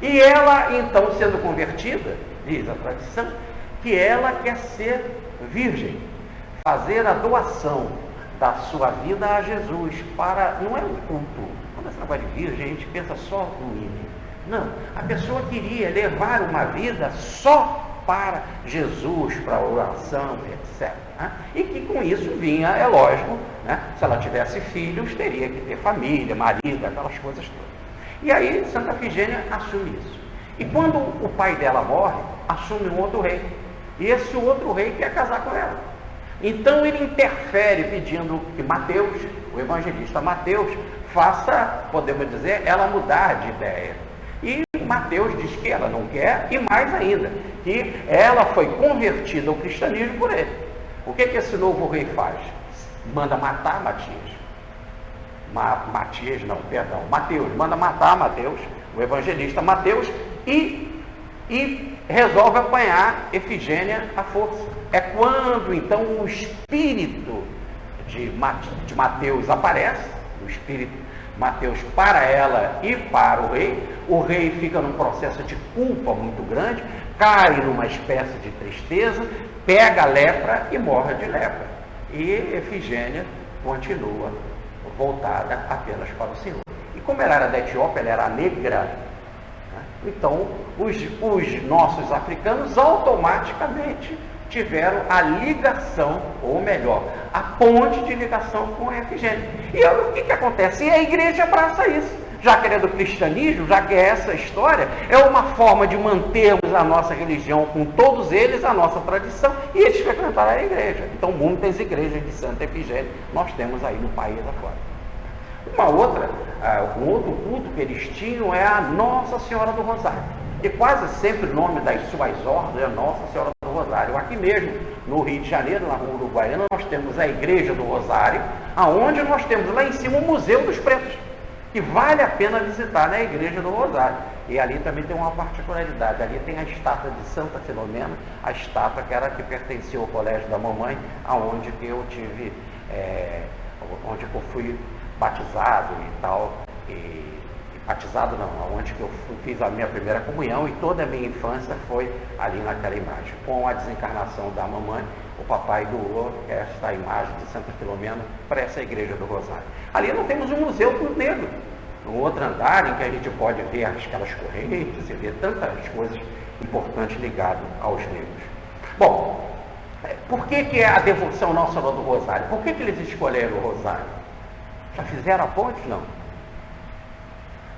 E ela, então, sendo convertida, diz a tradição, que ela quer ser virgem, fazer a doação da sua vida a Jesus, não é um culto. Quando esse negócio de virgem, a gente pensa só no ímpio. Não, a pessoa queria levar uma vida só para Jesus, para a oração, etc. Né? E que com isso vinha, é lógico, né? Se ela tivesse filhos, teria que ter família, marido, aquelas coisas todas. E aí Santa Efigênia assume isso. E quando o pai dela morre, assume um outro rei. E esse outro rei quer casar com ela. Então ele interfere pedindo que Mateus, o evangelista Mateus, faça, podemos dizer, ela mudar de ideia. E Mateus diz que ela não quer, e mais ainda, que ela foi convertida ao cristianismo por ele. O que esse novo rei faz? Manda matar Mateus, manda matar Mateus, o evangelista Mateus, e resolve apanhar Efigênia à força. É quando então o espírito de Mateus aparece, o espírito de Mateus para ela e para o rei fica num processo de culpa muito grande, cai numa espécie de tristeza, pega a lepra e morre de lepra. E Efigênia continua voltada apenas para o Senhor. E como ela era da Etiópia, ela era negra, né? Então os nossos africanos automaticamente tiveram a ligação, ou melhor, a ponte de ligação com a Efigênia. E o que acontece? E a igreja abraça isso. Já que é do cristianismo, já que é essa história, é uma forma de mantermos a nossa religião com todos eles, a nossa tradição, e eles frequentaram a igreja. Então, muitas igrejas de Santa Efigênia nós temos aí no país afora. Um outro culto que eles tinham é a Nossa Senhora do Rosário. E quase sempre o nome das suas ordens é Nossa Senhora do Rosário. Aqui mesmo, no Rio de Janeiro, na Rua Uruguaiana, nós temos a Igreja do Rosário, aonde nós temos lá em cima o Museu dos Pretos, que vale a pena visitar na Igreja do Rosário. E ali também tem uma particularidade, ali tem a estátua de Santa Filomena, a estátua que pertencia ao colégio da mamãe, aonde eu tive, onde eu fui batizado e tal, batizado não, onde eu fiz a minha primeira comunhão, e toda a minha infância foi ali naquela imagem. Com a desencarnação da mamãe, o papai doou esta imagem de Santa Filomena para essa Igreja do Rosário. Ali nós temos um museu do negro, no outro andar, em que a gente pode ver aquelas correntes e ver tantas coisas importantes ligadas aos negros. Bom, por que a devoção Nossa Senhora do Rosário? Por que eles escolheram o Rosário? Já fizeram a ponte? Não.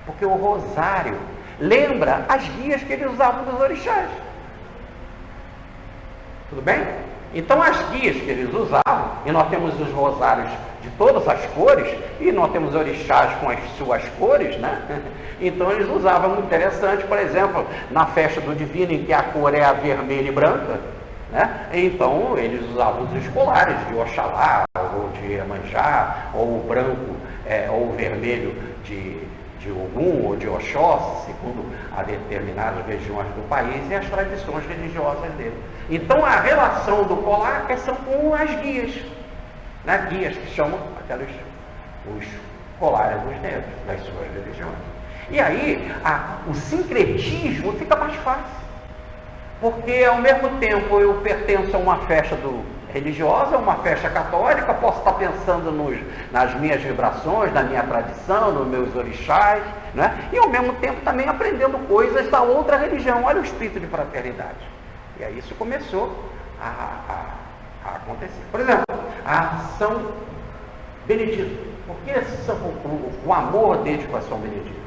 Porque o Rosário lembra as guias que eles usavam dos orixás. Tudo bem? Então as guias que eles usavam, e nós temos os rosários de todas as cores, e nós temos orixás com as suas cores, né? Então eles usavam, muito interessante, por exemplo, na festa do Divino, em que a cor é a vermelha e branca, né? Então eles usavam os escolares de Oxalá, ou de Iemanjá, ou o branco, ou o vermelho de Ogum ou de Oxóssi, segundo a determinadas regiões do país e as tradições religiosas dele. Então a relação do colar são com as guias, né? Guias que chamam os colares dos negros, das suas religiões. E aí o sincretismo fica mais fácil, porque ao mesmo tempo eu pertenço a uma festa religiosa, uma festa católica, posso estar pensando nas minhas vibrações, na minha tradição, nos meus orixás, né? E ao mesmo tempo também aprendendo coisas da outra religião. Olha o espírito de fraternidade. E aí isso começou a acontecer. Por exemplo, a São Benedito. Por que o amor deles para São Benedito?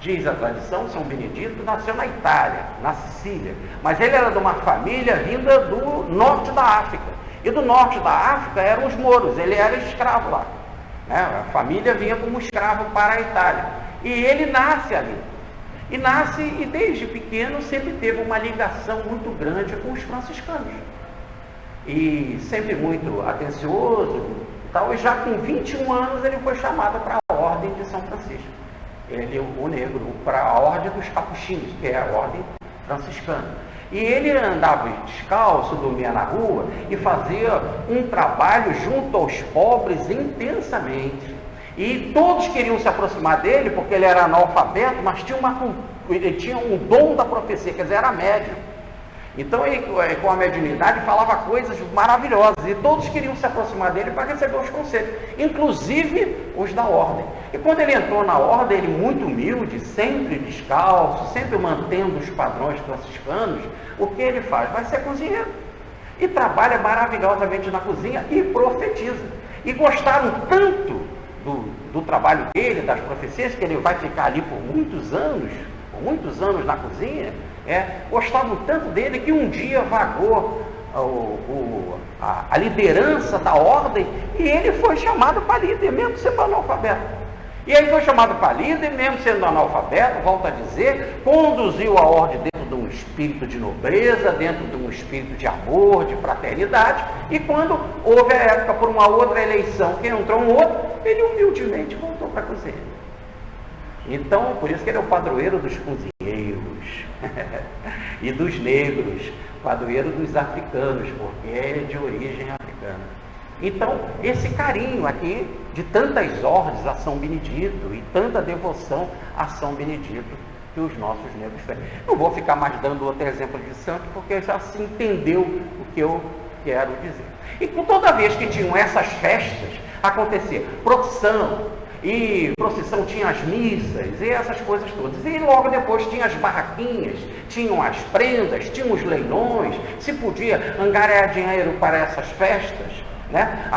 Diz a tradição, São Benedito nasceu na Itália, na Sicília, mas ele era de uma família vinda do norte da África, e do norte da África eram os mouros, ele era escravo lá, né? A família vinha como escravo para a Itália, e ele nasce ali, e desde pequeno sempre teve uma ligação muito grande com os franciscanos, e sempre muito atencioso, e já com 21 anos ele foi chamado para a Ordem de São Francisco. Ele, o negro, para a Ordem dos Capuchinhos, que é a Ordem franciscana. E ele andava descalço, dormia na rua e fazia um trabalho junto aos pobres intensamente. E todos queriam se aproximar dele, porque ele era analfabeto, mas ele tinha um dom da profecia, quer dizer, era médium. Então ele, com a mediunidade, falava coisas maravilhosas, e todos queriam se aproximar dele para receber os conselhos, inclusive os da ordem. E quando ele entrou na ordem, ele muito humilde, sempre descalço, sempre mantendo os padrões franciscanos, o que ele faz? Vai ser cozinheiro. E trabalha maravilhosamente na cozinha e profetiza. E gostaram tanto do trabalho dele, das profecias, que ele vai ficar ali por muitos anos, muitos anos na cozinha, gostavam tanto dele que um dia vagou a liderança da ordem e ele foi chamado para líder, mesmo sendo analfabeto. E aí foi chamado para líder, mesmo sendo analfabeto, volto a dizer, conduziu a ordem dentro de um espírito de nobreza, dentro de um espírito de amor, de fraternidade, e quando houve a época por uma outra eleição, que entrou um outro, ele humildemente voltou para a cozinha. Então, por isso que ele é o padroeiro dos cozinheiros e dos negros, padroeiro dos africanos, porque é de origem africana. Então, esse carinho aqui de tantas ordens a São Benedito e tanta devoção a São Benedito que os nossos negros têm. Não vou ficar mais dando outro exemplo de santo, porque já se entendeu o que eu quero dizer. E toda vez que tinham essas festas, acontecia procissão, e procissão tinha as missas e essas coisas todas. E logo depois tinha as barraquinhas, tinham as prendas, tinham os leilões, se podia angariar dinheiro para essas festas, né?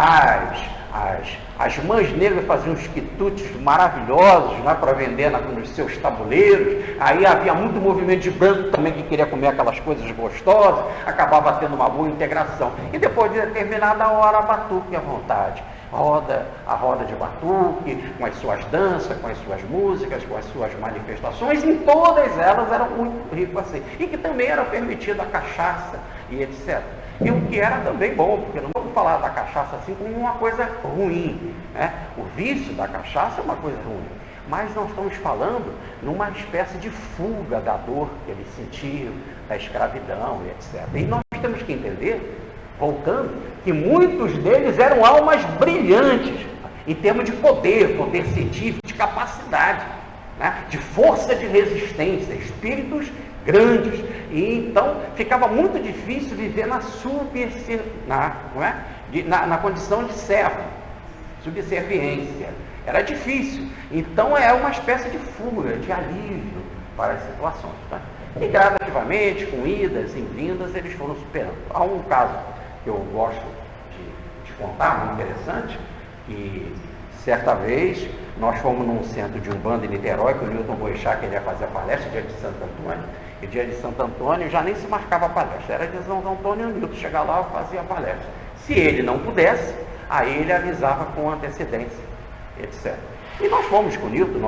As mães negras faziam uns quitutes maravilhosos, né, para vender nos seus tabuleiros. Aí havia muito movimento de branco também que queria comer aquelas coisas gostosas, acabava tendo uma boa integração. E depois de determinada hora, a batuque à vontade. A roda de batuque, com as suas danças, com as suas músicas, com as suas manifestações, em todas elas eram muito ricos assim. E que também era permitida a cachaça e etc. E o que era também bom, porque não vamos falar da cachaça assim como uma coisa ruim, né? O vício da cachaça é uma coisa ruim, mas nós estamos falando numa espécie de fuga da dor que eles sentiam, da escravidão e etc. E nós temos que entender, voltando, que muitos deles eram almas brilhantes, em termos de poder científico, de capacidade, né? De força de resistência, espíritos grandes. E então ficava muito difícil viver na condição de servo, subserviência. Era difícil. Então é uma espécie de fuga, de alívio para as situações. Tá? E gradativamente, com idas e vindas, eles foram superando. Há um caso que eu gosto de contar, muito interessante, que certa vez nós fomos num centro de Umbanda em Niterói, que o Newton Boechat queria fazer a palestra, dia de Santo Antônio, e dia de Santo Antônio já nem se marcava a palestra, era de Santo Antônio, o Newton chegava lá e fazia a palestra. Se ele não pudesse, aí ele avisava com antecedência, etc. E nós fomos com o Newton,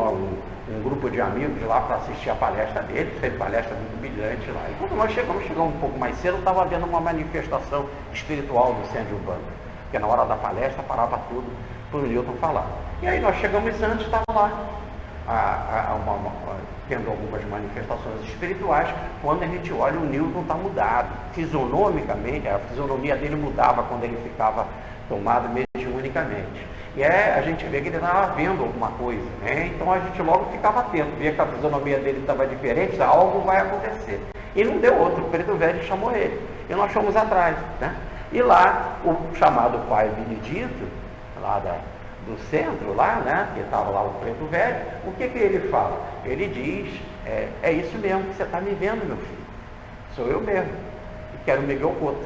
um grupo de amigos lá para assistir a palestra dele, fez palestra muito brilhante lá. E quando nós chegamos um pouco mais cedo, estava havendo uma manifestação espiritual no centro de Umbanda, porque na hora da palestra parava tudo para o Newton falar. E aí nós chegamos antes, estava lá, tendo algumas manifestações espirituais. Quando a gente olha, o Newton está mudado, fisionomicamente, a fisionomia dele mudava quando ele ficava tomado mediunicamente. E a gente vê que ele estava vendo alguma coisa, né? Então a gente logo ficava atento, via que a fisionomia dele estava diferente, algo vai acontecer. E não deu outro, o preto velho chamou ele. E nós fomos atrás, né? E lá, o chamado pai Benedito, lá do centro, lá, né? Que estava lá o preto velho, o que ele fala? Ele diz, é isso mesmo que você está me vendo, meu filho. Sou eu mesmo. E quero Miguel Couto.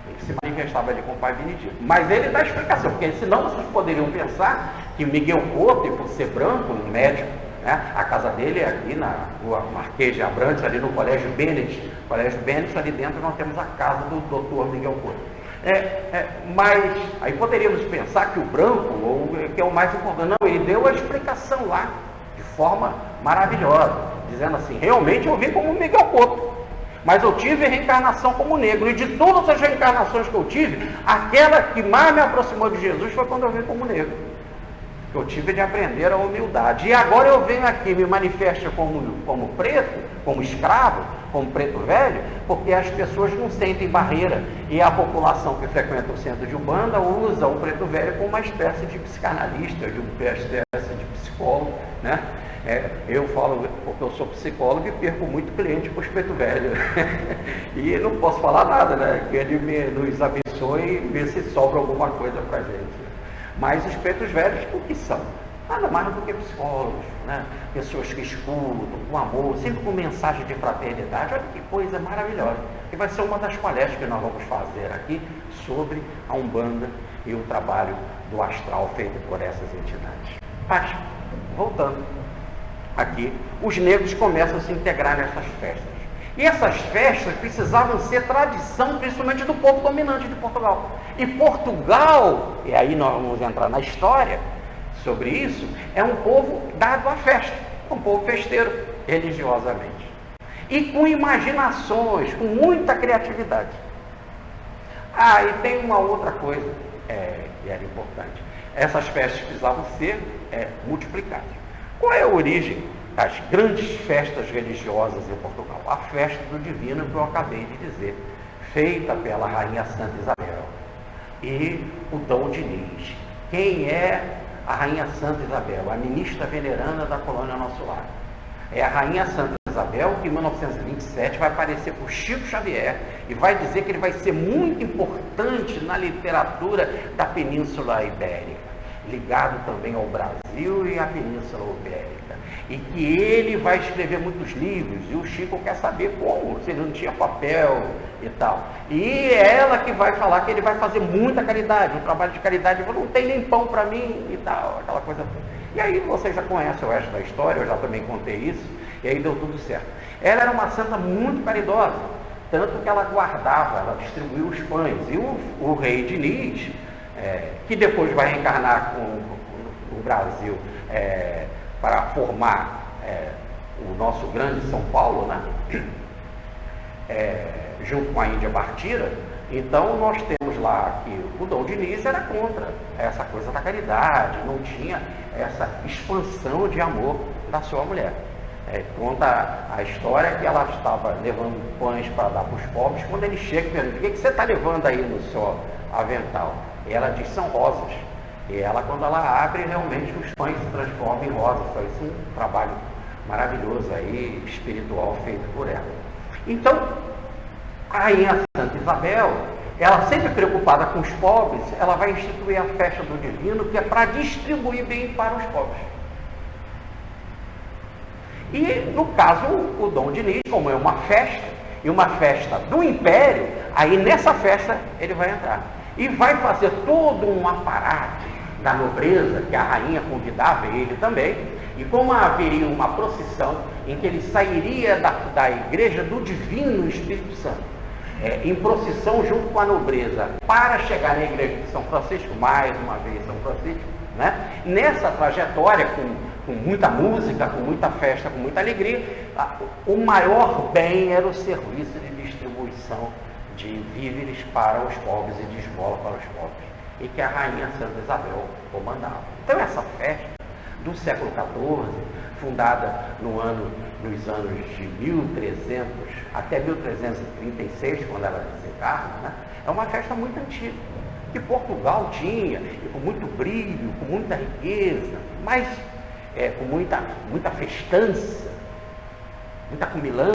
Ele se manifestava ali com o pai Benedito. Mas ele dá explicação, porque senão vocês poderiam pensar que Miguel Couto, por ser branco, um médico, né? A casa dele é aqui na rua Marquês de Abrantes, ali no Colégio Bennett. Colégio Bennett, ali dentro nós temos a casa do doutor Miguel Couto. Mas aí poderíamos pensar que o branco, que é o mais importante, não, ele deu a explicação lá, de forma maravilhosa, dizendo assim, realmente eu vim como Miguel Couto, mas eu tive reencarnação como negro, e de todas as reencarnações que eu tive, aquela que mais me aproximou de Jesus foi quando eu vim como negro. Eu tive de aprender a humildade. E agora eu venho aqui, me manifesto como preto, como escravo, como preto velho, porque as pessoas não sentem barreira. E a população que frequenta o centro de Umbanda usa o preto velho como uma espécie de psicanalista, de uma espécie de psicólogo, né? Eu falo, porque eu sou psicólogo e perco muito cliente para os preto velho. E não posso falar nada, né? Que ele nos abençoe e vê se sobra alguma coisa para a gente. Mas os pretos velhos, o que são? Nada mais do que psicólogos, né? Pessoas que escutam, com amor, sempre com mensagem de fraternidade. Olha que coisa maravilhosa. E vai ser uma das palestras que nós vamos fazer aqui sobre a Umbanda e o trabalho do astral feito por essas entidades. Mas, voltando, aqui, os negros começam a se integrar nessas festas. E essas festas precisavam ser tradição, principalmente do povo dominante de Portugal. E Portugal, e aí nós vamos entrar na história sobre isso, é um povo dado à festa, um povo festeiro, religiosamente. E com imaginações, com muita criatividade. E tem uma outra coisa que era importante. Essas festas precisavam ser multiplicadas. Qual é a origem das grandes festas religiosas em Portugal? A festa do Divino, que eu acabei de dizer, feita pela Rainha Santa Isabel e o Dom Dinis. Quem é a Rainha Santa Isabel? A ministra veneranda da colônia Nosso Lar. É a Rainha Santa Isabel que em 1927 vai aparecer por Chico Xavier e vai dizer que ele vai ser muito importante na literatura da Península Ibérica, ligado também ao Brasil e à Península Ibérica. E que ele vai escrever muitos livros, e o Chico quer saber como, se ele não tinha papel e tal. E é ela que vai falar que ele vai fazer muita caridade, um trabalho de caridade, não tem nem pão para mim e tal, aquela coisa toda. E aí vocês já conhecem o resto da história, eu já também contei isso, e aí deu tudo certo. Ela era uma santa muito caridosa, tanto que ela guardava, ela distribuiu os pães. E o rei Dinis, que depois vai reencarnar com o Brasil para formar o nosso grande São Paulo, né? Junto com a Índia Partira. Então nós temos lá que o Dom Dinis era contra essa coisa da caridade, não tinha essa expansão de amor da sua mulher. Conta a história que ela estava levando pães para dar para os pobres, quando ele chega e pergunta: o que você está levando aí no seu avental? E ela diz: são rosas. E ela, quando ela abre, realmente os pães se transformam em rosas. Foi isso um trabalho maravilhoso aí, espiritual, feito por ela. Então, a Rainha Santa Isabel, ela sempre preocupada com os pobres, ela vai instituir a festa do Divino, que é para distribuir bem para os pobres. E, no caso, o Dom Dinis, como é uma festa, e uma festa do Império, aí nessa festa ele vai entrar. E vai fazer todo um aparato da nobreza, que a rainha convidava ele também, e como haveria uma procissão em que ele sairia da igreja do Divino Espírito Santo, em procissão junto com a nobreza, para chegar na igreja de São Francisco, mais uma vez São Francisco, né? Nessa trajetória, com muita música, com muita festa, com muita alegria, o maior bem era o serviço de distribuição de víveres para os pobres e de esmola para os pobres, e que a Rainha Santa Isabel comandava. Então essa festa do século XIV, fundada nos anos de 1300 até 1336, quando ela desencarna, né? É uma festa muito antiga, que Portugal tinha, e com muito brilho, com muita riqueza, mas com muita festança, muita cumilança.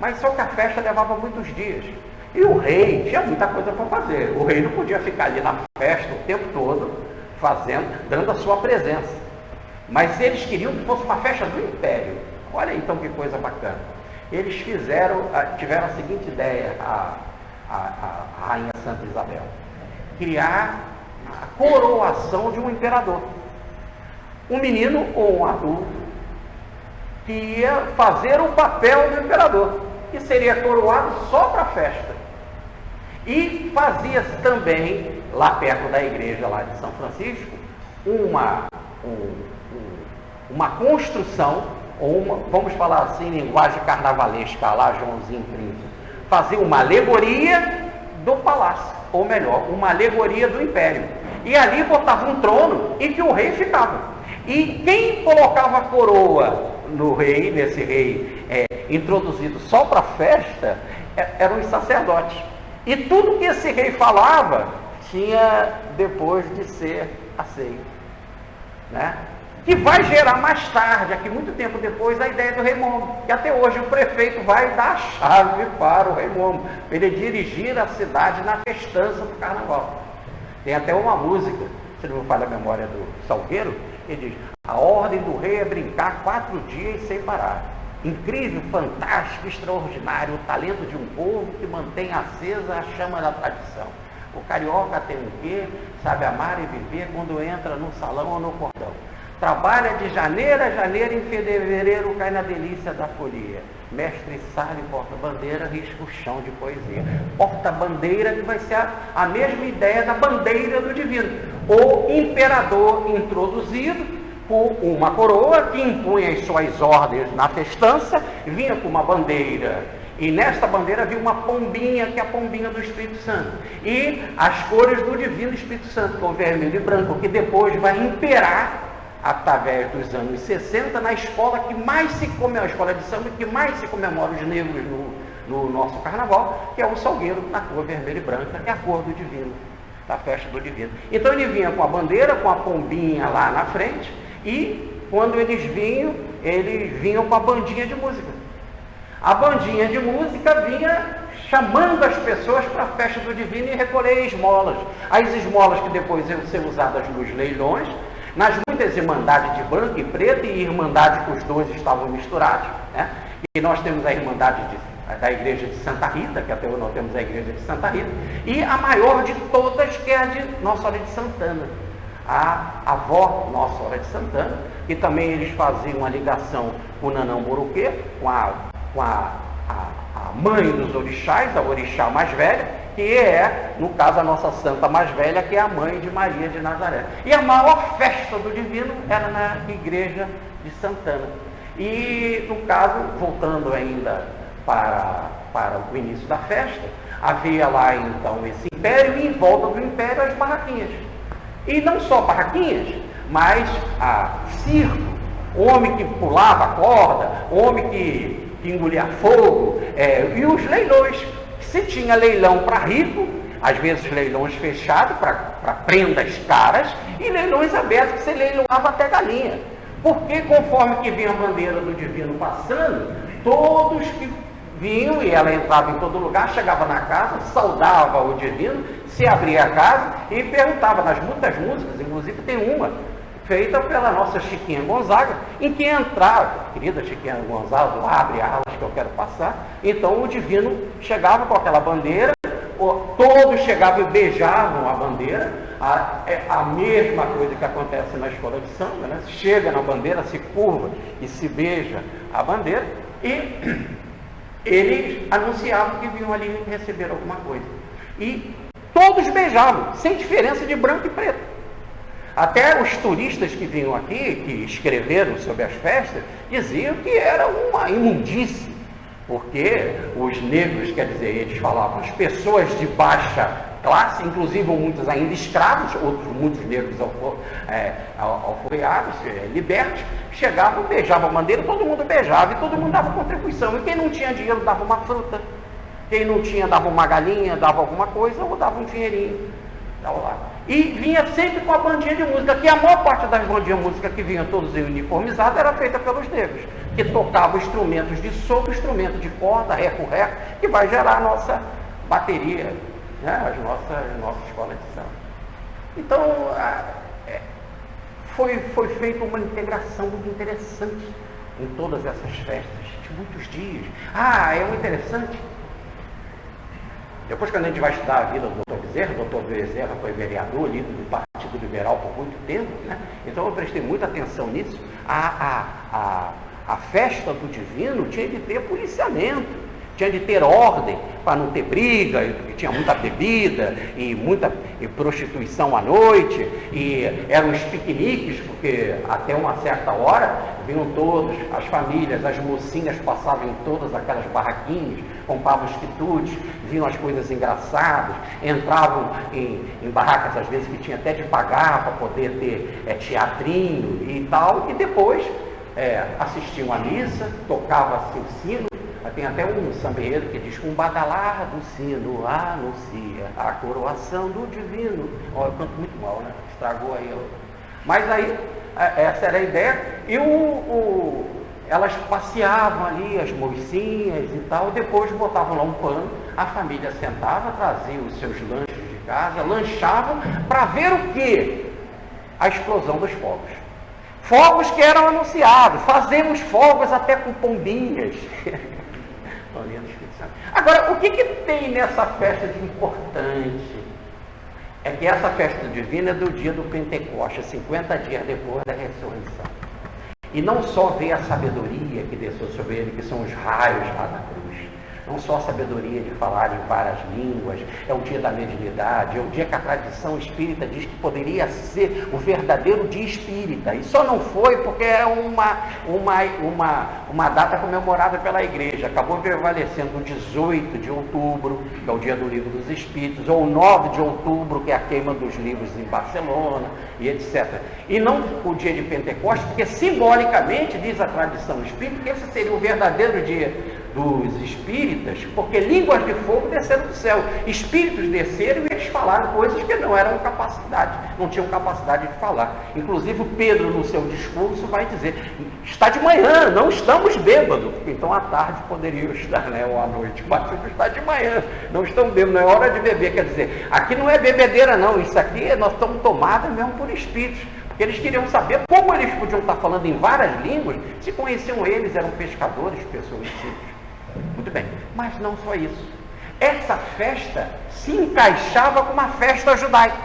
Mas só que a festa levava muitos dias. E o rei tinha muita coisa para fazer. O rei não podia ficar ali na festa o tempo todo, dando a sua presença. Mas eles queriam que fosse uma festa do Império. Olha então que coisa bacana. Eles tiveram a seguinte ideia, a Rainha Santa Isabel: criar a coroação de um imperador. Um menino ou um adulto que ia fazer o papel do imperador, que seria coroado só para a festa. E fazia-se também, lá perto da igreja lá de São Francisco, uma construção, vamos falar assim, em linguagem carnavalesca, lá Joãozinho 30, fazer uma alegoria do palácio, ou melhor, uma alegoria do império. E ali botava um trono em que o rei ficava. E quem colocava a coroa no rei, nesse rei introduzido só para a festa, eram os sacerdotes. E tudo que esse rei falava tinha depois de ser aceito, né? Que vai gerar mais tarde, aqui muito tempo depois, a ideia do rei momo. E até hoje o prefeito vai dar a chave para o rei momo, para ele dirigir a cidade na festança do carnaval. Tem até uma música, se não me falha a memória, do Salgueiro, ele diz: a ordem do rei é brincar 4 dias sem parar. Incrível, fantástico, extraordinário, o talento de um povo que mantém acesa a chama da tradição. O carioca tem um quê? Sabe amar e viver quando entra no salão ou no cordão. Trabalha de janeiro a janeiro, em fevereiro cai na delícia da folia. Mestre Sala e porta-bandeira risca o chão de poesia. Porta-bandeira que vai ser a mesma ideia da bandeira do divino. O imperador introduzido por uma coroa que impunha as suas ordens na festança, vinha com uma bandeira. E nesta bandeira havia uma pombinha, que é a pombinha do Espírito Santo. E as cores do Divino Espírito Santo, com vermelho e branco, que depois vai imperar, através dos anos 60, na escola que mais se comemora, a escola de samba que mais se comemora os negros no nosso carnaval, que é o salgueiro, na cor vermelha e branca, é a cor do Divino, da festa do Divino. Então ele vinha com a bandeira, com a pombinha lá na frente, e quando eles vinham com a bandinha de música. A bandinha de música vinha chamando as pessoas para a festa do Divino e recolher esmolas. As esmolas que depois iam ser usadas nos leilões, nas muitas irmandades de branco e preto e irmandades que os dois estavam misturados, né? E nós temos a irmandade da igreja de Santa Rita, que até hoje nós temos a igreja de Santa Rita, e a maior de todas, que é a de Nossa Senhora de Santana, a avó Nossa Senhora de Santana, que também eles faziam a ligação com o Nanão Moroquê, com a mãe dos orixás, a orixá mais velha, que é, no caso, a nossa santa mais velha, que é a mãe de Maria de Nazaré. E a maior festa do Divino era na igreja de Santana. E, no caso, voltando ainda para o início da festa, havia lá, então, esse império, e em volta do império as barraquinhas. E não só barraquinhas, mas circo, homem que pulava corda, homem que engolia fogo, e os leilões. Se tinha leilão para rico, às vezes leilões fechados para prendas caras, e leilões abertos que você leiloava até galinha. Porque conforme que vinha a bandeira do Divino passando, todos que vinham, e ela entrava em todo lugar, chegava na casa, saudava o Divino, se abria a casa e perguntava nas muitas músicas, inclusive tem uma feita pela nossa Chiquinha Gonzaga, em que entrava, querida Chiquinha Gonzaga, abre alas que eu quero passar. Então o Divino chegava com aquela bandeira, todos chegavam e beijavam a bandeira, a mesma coisa que acontece na escola de samba, né? Chega na bandeira, se curva e se beija a bandeira, e eles anunciavam que vinham ali receber alguma coisa. E todos beijavam, sem diferença de branco e preto. Até os turistas que vinham aqui, que escreveram sobre as festas, diziam que era uma imundície, porque os negros, quer dizer, eles falavam, as pessoas de baixa classe, inclusive muitos ainda escravos, outros muitos negros alforreados, libertos, chegavam, beijavam a bandeira, todo mundo beijava e todo mundo dava contribuição. E quem não tinha dinheiro dava uma fruta, quem não tinha dava uma galinha, dava alguma coisa ou dava um dinheirinho. Dava lá. E vinha sempre com a bandinha de música, que a maior parte das bandinhas de música que vinham todos uniformizados era feita pelos negros, que tocavam instrumentos de sopro, instrumento de corda, reco-reco, que vai gerar a nossa bateria, né? a nossa escola de samba. Então, foi feita uma integração muito interessante em todas essas festas, de muitos dias. É um interessante. Depois, quando a gente vai estudar a vida do Dr. Bezerra, o Dr. Bezerra foi vereador, líder do Partido Liberal por muito tempo, né? Então eu prestei muita atenção nisso. A festa do Divino tinha de ter policiamento, tinha de ter ordem, para não ter briga, porque tinha muita bebida e muita prostituição à noite, e eram os piqueniques, porque até uma certa hora vinham todos, as famílias, as mocinhas passavam em todas aquelas barraquinhas, compravam os quitutes, viam as coisas engraçadas, entravam em barracas às vezes que tinha até de pagar para poder ter teatrinho e tal, e depois assistiam à missa, tocava-se o sino. Tem até um samba-enredo que diz: um badalar do sino anuncia a coroação do Divino. Eu canto muito mal, né? Estragou aí. Mas aí, essa era a ideia. E elas passeavam ali, as mocinhas e tal, depois botavam lá um pano, a família sentava, trazia os seus lanches de casa, lanchavam, para ver o quê? A explosão dos fogos. Fogos que eram anunciados, fazemos fogos até com pombinhas. Agora, o que tem nessa festa de importante? é que essa festa divina é do dia do Pentecostes, 50 dias depois da ressurreição. E não só vê a sabedoria que desceu sobre ele, que são os raios lá da cruz. Não só a sabedoria de falar em várias línguas, é o dia da mediunidade, é o dia que a tradição espírita diz que poderia ser o verdadeiro dia espírita. E só não foi porque é uma data comemorada pela igreja. Acabou prevalecendo o 18 de outubro, que é o dia do livro dos Espíritos, ou o 9 de outubro, que é a queima dos livros em Barcelona, e etc. E não o dia de Pentecostes, porque simbolicamente, diz a tradição espírita, que esse seria o verdadeiro dia dos espíritas, porque línguas de fogo desceram do céu, espíritos desceram e eles falaram coisas que não tinham capacidade de falar. Inclusive Pedro, no seu discurso, vai dizer: está de manhã, não estamos bêbados. Então à tarde poderiam estar, né, ou à noite, mas está de manhã, não estão bêbados, não é hora de beber. Quer dizer, aqui não é bebedeira não, isso aqui nós estamos tomados mesmo por espíritos. Porque eles queriam saber como eles podiam estar falando em várias línguas, se conheciam eles, eram pescadores, pessoas simples. Muito bem, mas não só isso. Essa festa se encaixava com uma festa judaica.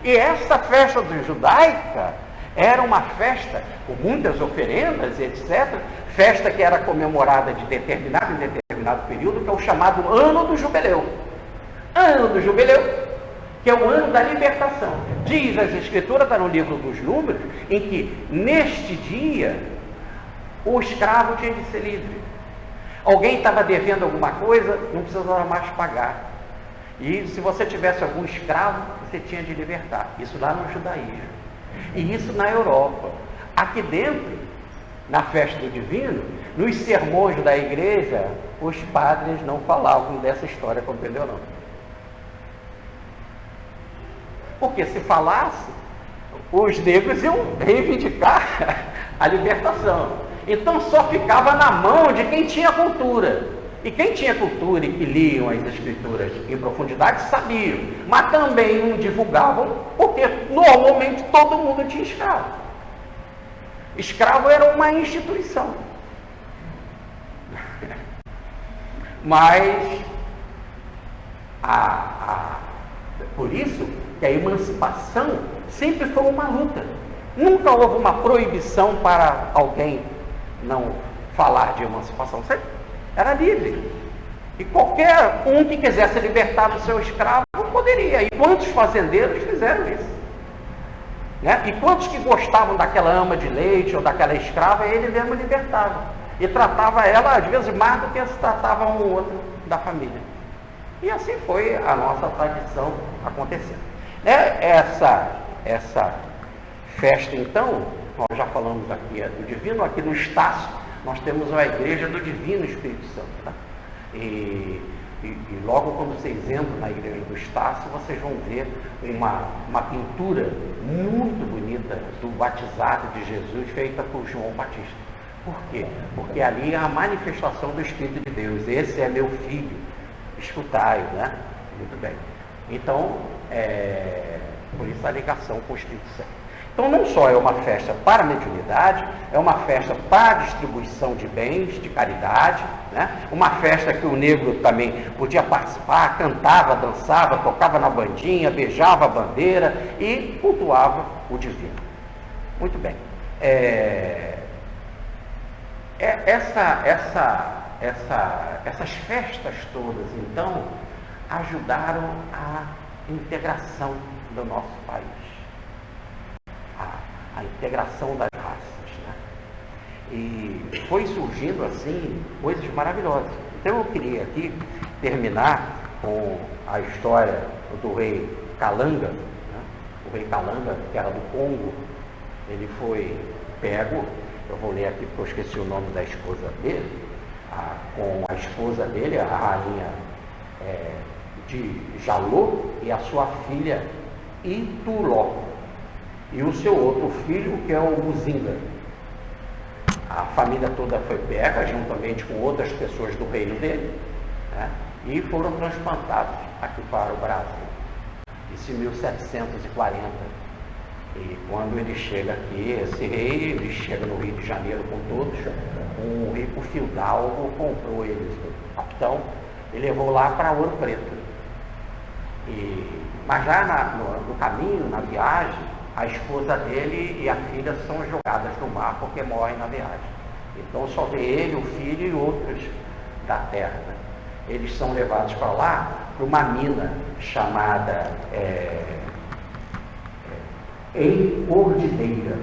E essa festa judaica era uma festa com muitas oferendas, etc. Festa que era comemorada em determinado período, que é o chamado Ano do Jubileu. Ano do Jubileu, que é o ano da libertação. Diz as Escrituras, está no livro dos Números, em que neste dia o escravo tinha de ser livre. Alguém estava devendo alguma coisa, não precisava mais pagar. E se você tivesse algum escravo, você tinha de libertar. Isso lá no judaísmo. E isso na Europa. Aqui dentro, na festa do divino, nos sermões da igreja, os padres não falavam dessa história, compreendeu não? Porque se falasse, os negros iam reivindicar a libertação. Então só ficava na mão de quem tinha cultura. E quem tinha cultura e que liam as escrituras em profundidade sabiam. Mas também não divulgavam, porque normalmente todo mundo tinha escravo. Escravo era uma instituição. Mas por isso que a emancipação sempre foi uma luta. Nunca houve uma proibição para alguém não falar de emancipação. Sempre era livre. E qualquer um que quisesse libertar do seu escravo poderia. E quantos fazendeiros fizeram isso? Né? E quantos que gostavam daquela ama de leite ou daquela escrava, ele mesmo libertava. E tratava ela, às vezes, mais do que se tratava um ou outro da família. E assim foi a nossa tradição acontecendo. Né? Essa festa, então, nós já falamos aqui do Divino, aqui no Estácio, nós temos a Igreja do Divino Espírito Santo. Tá? E logo quando vocês entram na Igreja do Estácio, vocês vão ver uma pintura muito bonita do batizado de Jesus, feita por João Batista. Por quê? Porque ali é a manifestação do Espírito de Deus. Esse é meu filho, escutai-o, né? Muito bem. Então, por isso a ligação com o Espírito Santo. Então não só é uma festa para a mediunidade, é uma festa para a distribuição de bens, de caridade, né? Uma festa que o negro também podia participar, cantava, dançava, tocava na bandinha, beijava a bandeira e cultuava o divino. Muito bem. Essas festas todas, então, ajudaram a integração do nosso país. A integração das raças, né? E foi surgindo assim coisas maravilhosas. Então eu queria aqui terminar com a história do rei Kalanga, né? O rei Kalanga, que era do Congo, ele foi pego, eu vou ler aqui porque eu esqueci o nome da esposa dele, com a esposa dele, a rainha de Jalô, e a sua filha Ituló. E o seu outro filho, que é o Muzinga. A família toda foi pega, juntamente com outras pessoas do reino dele, né? E foram transplantados aqui para o Brasil. Isso em 1740. E quando ele chega aqui, esse rei, ele chega no Rio de Janeiro com todos, um rico fidalgo comprou eles, o capitão, e levou lá para Ouro Preto. E Mas já no caminho, na viagem, a esposa dele e a filha são jogadas no mar porque morrem na viagem. Então só vê ele, o filho e outros da terra. Né? Eles são levados para lá, para uma mina chamada Encordideira.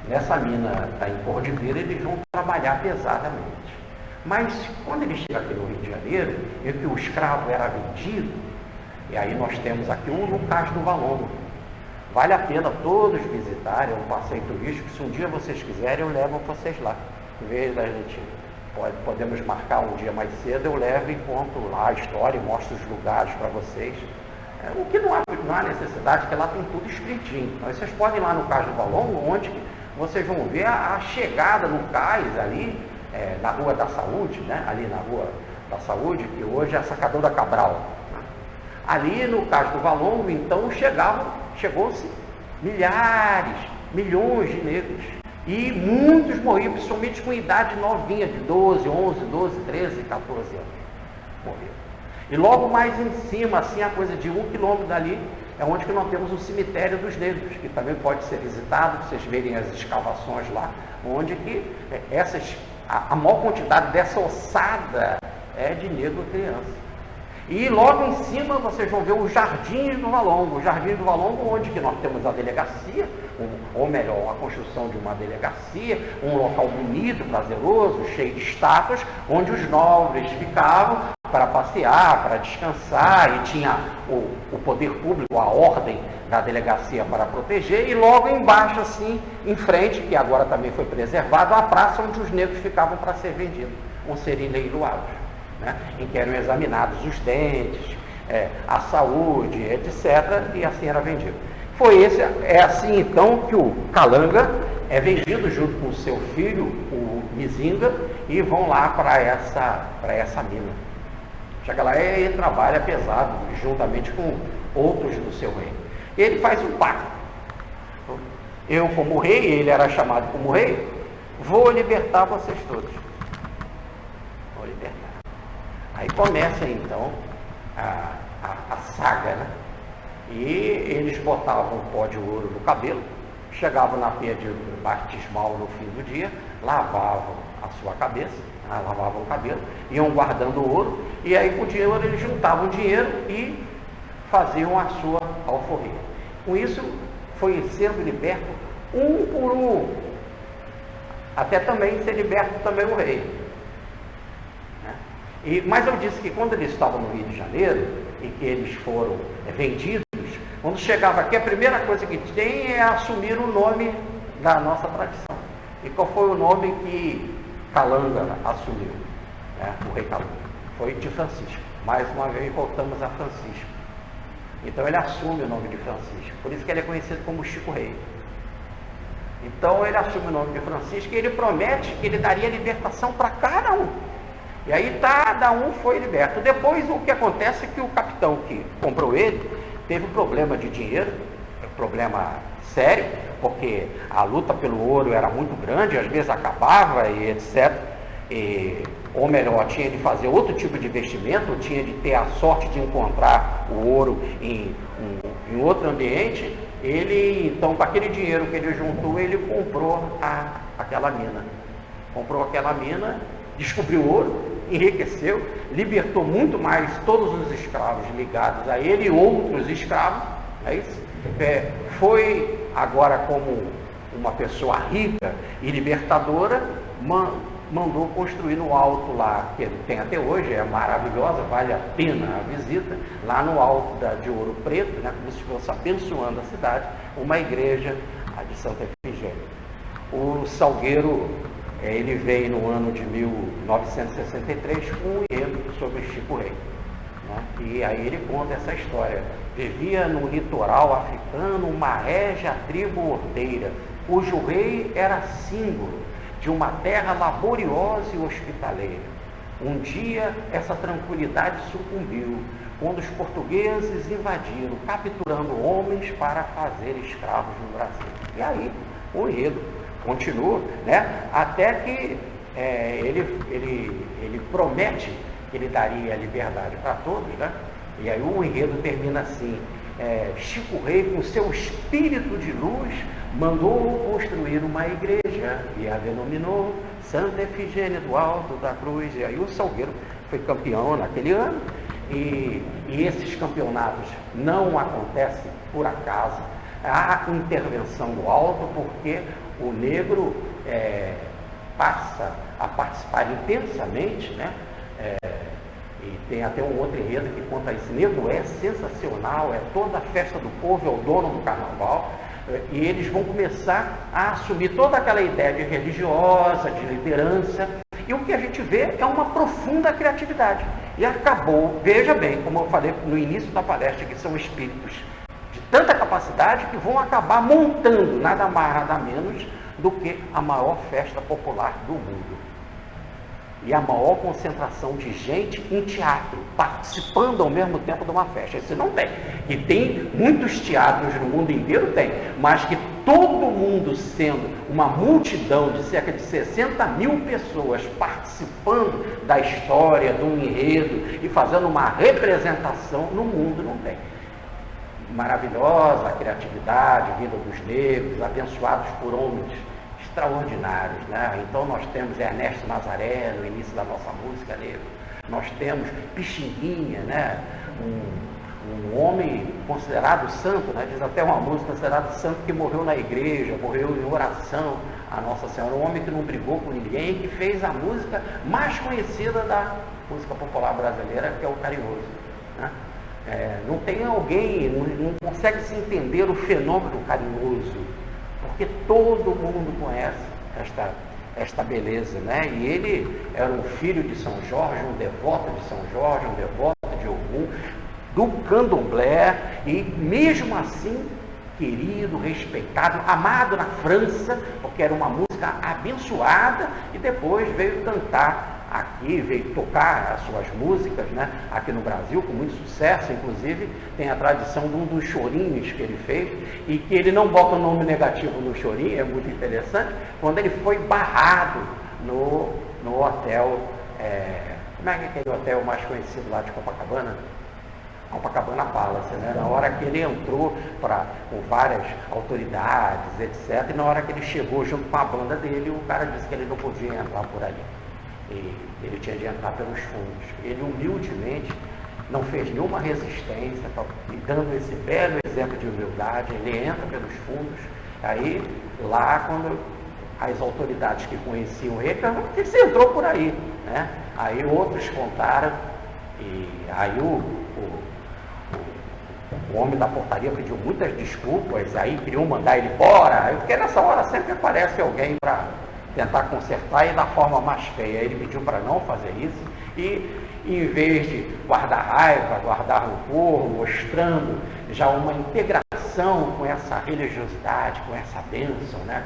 Nessa mina da Encordideira eles vão trabalhar pesadamente. Mas quando eles chegam aqui no Rio de Janeiro, e que o escravo era vendido, e aí nós temos aqui no Cais do Valongo. Vale a pena todos visitarem, é um passeio turístico. Se um dia vocês quiserem, eu levo vocês lá. Em vez da gente, podemos marcar um dia mais cedo, eu levo e conto lá a história e mostro os lugares para vocês. O que não há necessidade, porque lá tem tudo escritinho. Mas vocês podem ir lá no Cais do Valongo, onde vocês vão ver a chegada no cais ali, na Rua da Saúde, né? Ali na Rua da Saúde, que hoje é a Sacadora Cabral. Né? Ali no Cais do Valongo, então, chegou-se milhares, milhões de negros. E muitos morriam, principalmente com idade novinha, de 12, 11, 12, 13, 14 anos. Morreram. E logo mais em cima, assim, a coisa de 1 quilômetro dali, é onde que nós temos o cemitério dos negros, que também pode ser visitado, vocês verem as escavações lá, onde que a maior quantidade dessa ossada é de negro criança. E logo em cima vocês vão ver o Jardim do Valongo. O Jardim do Valongo, onde que nós temos a delegacia, ou melhor, a construção de uma delegacia, um local bonito, prazeroso, cheio de estátuas, onde os nobres ficavam para passear, para descansar, e tinha o poder público, a ordem da delegacia para proteger, e logo embaixo, assim, em frente, que agora também foi preservado, a praça onde os negros ficavam para ser vendidos, ou serem leiloados. Né, em que eram examinados os dentes, a saúde, etc., e assim era vendido. É assim então que o Calanga é vendido junto com o seu filho, o Mizinga, e vão lá para essa mina. Chega lá e ele trabalha pesado, juntamente com outros do seu reino. Ele faz um pacto. Eu, como rei, ele era chamado como rei, vou libertar vocês todos. Vou libertar. Aí começa então a saga, né? E eles botavam um pó de ouro no cabelo, chegavam na pia de batismal no fim do dia, lavavam a sua cabeça, lavavam o cabelo, iam guardando o ouro, e aí com o dinheiro eles juntavam dinheiro e faziam a sua alforria. Com isso foi sendo liberto um por um, até também ser liberto também o rei. Mas eu disse que quando eles estavam no Rio de Janeiro e que eles foram vendidos, quando chegava aqui, a primeira coisa que tem é assumir o nome da nossa tradição. E qual foi o nome que Calanga assumiu? O rei Calanga. Foi de Francisco. Mais uma vez voltamos a Francisco. Então ele assume o nome de Francisco. Por isso que ele é conhecido como Chico Rei. Então ele assume o nome de Francisco e ele promete que ele daria libertação para cada um. E aí cada um foi liberto. Depois o que acontece é que o capitão que comprou ele teve um problema de dinheiro, problema sério, porque a luta pelo ouro era muito grande, às vezes acabava e etc. Ou melhor, tinha de fazer outro tipo de investimento, tinha de ter a sorte de encontrar o ouro em outro ambiente. Ele, então, com aquele dinheiro que ele juntou, ele comprou aquela mina. Comprou aquela mina, descobriu o ouro, enriqueceu, libertou muito mais todos os escravos ligados a ele e outros escravos. É isso? Foi agora como uma pessoa rica e libertadora, mandou construir no alto lá, que tem até hoje, é maravilhosa, vale a pena a visita, lá no alto de Ouro Preto, né, como se fosse abençoando a cidade, uma igreja de Santa Efigênia. O Salgueiro, ele veio no ano de 1963 com um enredo sobre Chico Rei. Né? E aí ele conta essa história. Vivia no litoral africano uma régia tribo ordeira, cujo rei era símbolo de uma terra laboriosa e hospitaleira. Um dia essa tranquilidade sucumbiu, quando os portugueses invadiram, capturando homens para fazer escravos no Brasil. E aí o enredo continua, né? Até que ele promete que ele daria liberdade para todos, né? E aí o enredo termina assim: Chico Rei, com seu espírito de luz, mandou construir uma igreja e a denominou Santa Efigênia do Alto da Cruz. E aí o Salgueiro foi campeão naquele ano. E esses campeonatos não acontecem por acaso. Há intervenção do alto, porque o negro passa a participar intensamente, né? E tem até um outro enredo que conta isso. Negro é sensacional, é toda a festa do povo, é o dono do carnaval. E eles vão começar a assumir toda aquela ideia de religiosa, de liderança. E o que a gente vê é uma profunda criatividade. E acabou, veja bem, como eu falei no início da palestra, que são espíritos de tanta capacidade que vão acabar montando nada mais, nada menos do que a maior festa popular do mundo. E a maior concentração de gente em teatro, participando ao mesmo tempo de uma festa. Isso não tem. E tem muitos teatros no mundo inteiro, tem, mas que todo mundo sendo uma multidão de cerca de 60 mil pessoas participando da história, de um enredo e fazendo uma representação, no mundo não tem. Maravilhosa a criatividade vinda dos negros, abençoados por homens extraordinários, né? Então nós temos Ernesto Nazaré no início da nossa música negra, nós temos Pixinguinha, né? Um homem considerado santo, né? Diz até uma música considerado santo que morreu na igreja, morreu em oração a Nossa Senhora, um homem que não brigou com ninguém, que fez a música mais conhecida da música popular brasileira, que é o Carinhoso, né? Não tem alguém, não consegue se entender o fenômeno carinhoso, porque todo mundo conhece esta beleza, né? E ele era um filho de São Jorge, um devoto de São Jorge, um devoto de Ogum, do candomblé, e mesmo assim querido, respeitado, amado na França, porque era uma música abençoada, e depois veio cantar aqui, veio tocar as suas músicas, né, aqui no Brasil, com muito sucesso. Inclusive tem a tradição de um dos chorinhos que ele fez, e que ele não bota o nome negativo no chorinho, é muito interessante, quando ele foi barrado no hotel, como é que é aquele hotel mais conhecido lá de Copacabana? Copacabana Palace, né? Na hora que ele entrou com várias autoridades, etc., e na hora que ele chegou junto com a banda dele, o cara disse que ele não podia entrar por ali. E ele tinha de entrar pelos fundos. Ele humildemente não fez nenhuma resistência, e dando esse belo exemplo de humildade, ele entra pelos fundos. Aí, lá, quando as autoridades que conheciam ele perguntaram que você entrou por aí, né? Aí outros contaram, e aí o homem da portaria pediu muitas desculpas, aí queriam mandar ele embora, porque nessa hora sempre aparece alguém para tentar consertar e da forma mais feia. Ele pediu para não fazer isso, e em vez de guardar raiva, guardar rancor, mostrando já uma integração com essa religiosidade, com essa bênção, né?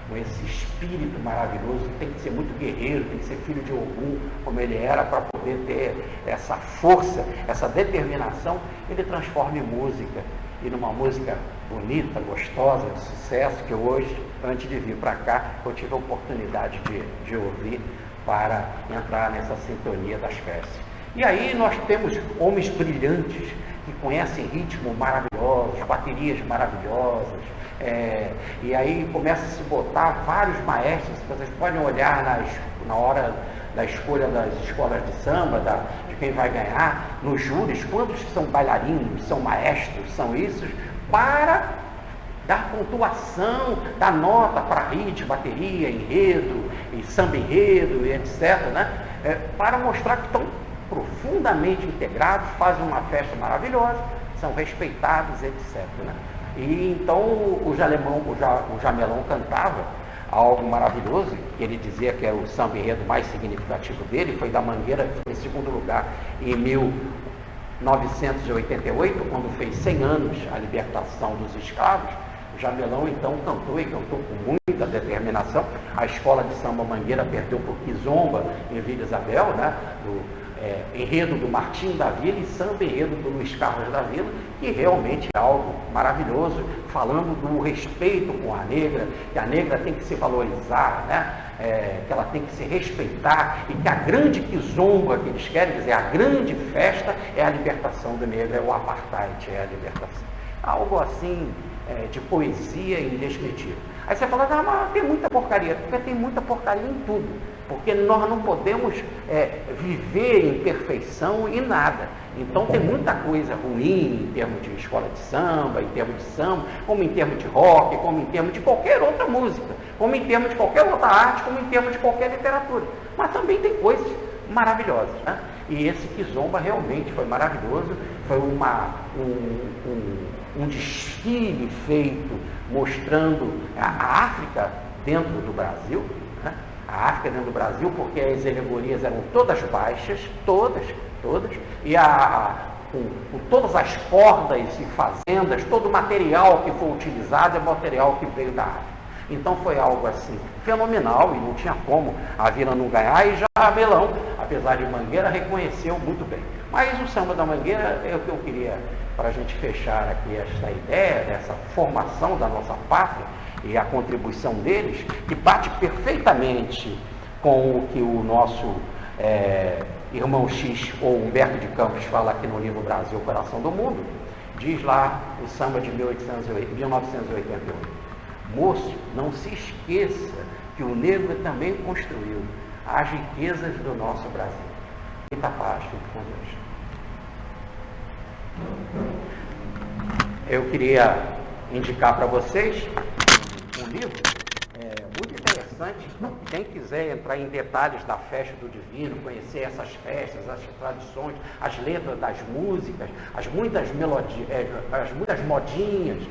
com esse espírito maravilhoso, tem que ser muito guerreiro, tem que ser filho de Ogum, como ele era, para poder ter essa força, essa determinação. Ele transforma em música, e numa música bonita, gostosa, de sucesso, que hoje, antes de vir para cá, eu tive a oportunidade de ouvir, para entrar nessa sintonia das festas. E aí nós temos homens brilhantes, que conhecem ritmos maravilhosos, baterias maravilhosas, e aí começa a se botar vários maestros. Vocês podem olhar na hora da escolha das escolas de samba, de quem vai ganhar, nos júris, quantos são bailarinos, são maestros, são isso, para dar pontuação, dar nota para ritmo, bateria, enredo, e samba enredo, e etc., né? Para mostrar que estão profundamente integrados, fazem uma festa maravilhosa, são respeitados, etc., né? E então o Jamelão cantava algo maravilhoso, que ele dizia que era o samba enredo mais significativo dele, foi da Mangueira, que foi em segundo lugar em 1988, quando fez 100 anos a libertação dos escravos. O Jamelão então cantou, e cantou com muita determinação. A escola de samba Mangueira perdeu por Kizomba em Vila Isabel, né? Enredo do Martim da Vila e samba enredo do Luiz Carlos da Vila, que realmente é algo maravilhoso, falando do respeito com a negra, que a negra tem que se valorizar, né? que ela tem que se respeitar e que a grande quizomba que eles querem dizer, a grande festa é a libertação do negro, é o apartheid, é a libertação. Algo assim de poesia indescritível. Aí você fala, ah, mas tem muita porcaria, porque tem muita porcaria em tudo, porque nós não podemos viver em perfeição em nada. Então tem muita coisa ruim em termos de escola de samba, em termos de samba, como em termos de rock, como em termos de qualquer outra música, como em termos de qualquer outra arte, como em termos de qualquer literatura. Mas também tem coisas maravilhosas, né? E esse Kizomba realmente foi maravilhoso, foi um desfile feito mostrando a África dentro do Brasil, né? A África dentro do Brasil, porque as alegorias eram todas baixas, todas, e com todas as cordas e fazendas, todo o material que foi utilizado é material que veio da África. Então foi algo assim fenomenal e não tinha como a Vila não ganhar, e já a Melão, apesar de Mangueira, reconheceu muito bem. Mas o samba da Mangueira é o que eu queria, para a gente fechar aqui esta ideia dessa formação da nossa pátria e a contribuição deles, que bate perfeitamente com o que o nosso irmão X, ou Humberto de Campos, fala aqui no livro Brasil, Coração do Mundo. Diz lá o samba de 1988. Moço, não se esqueça que o negro também construiu as riquezas do nosso Brasil. Muita paz, fique com Deus. Eu queria indicar para vocês um livro muito interessante. Quem quiser entrar em detalhes da festa do Divino, conhecer essas festas, as tradições, as letras das músicas, as muitas melodias, as muitas modinhas,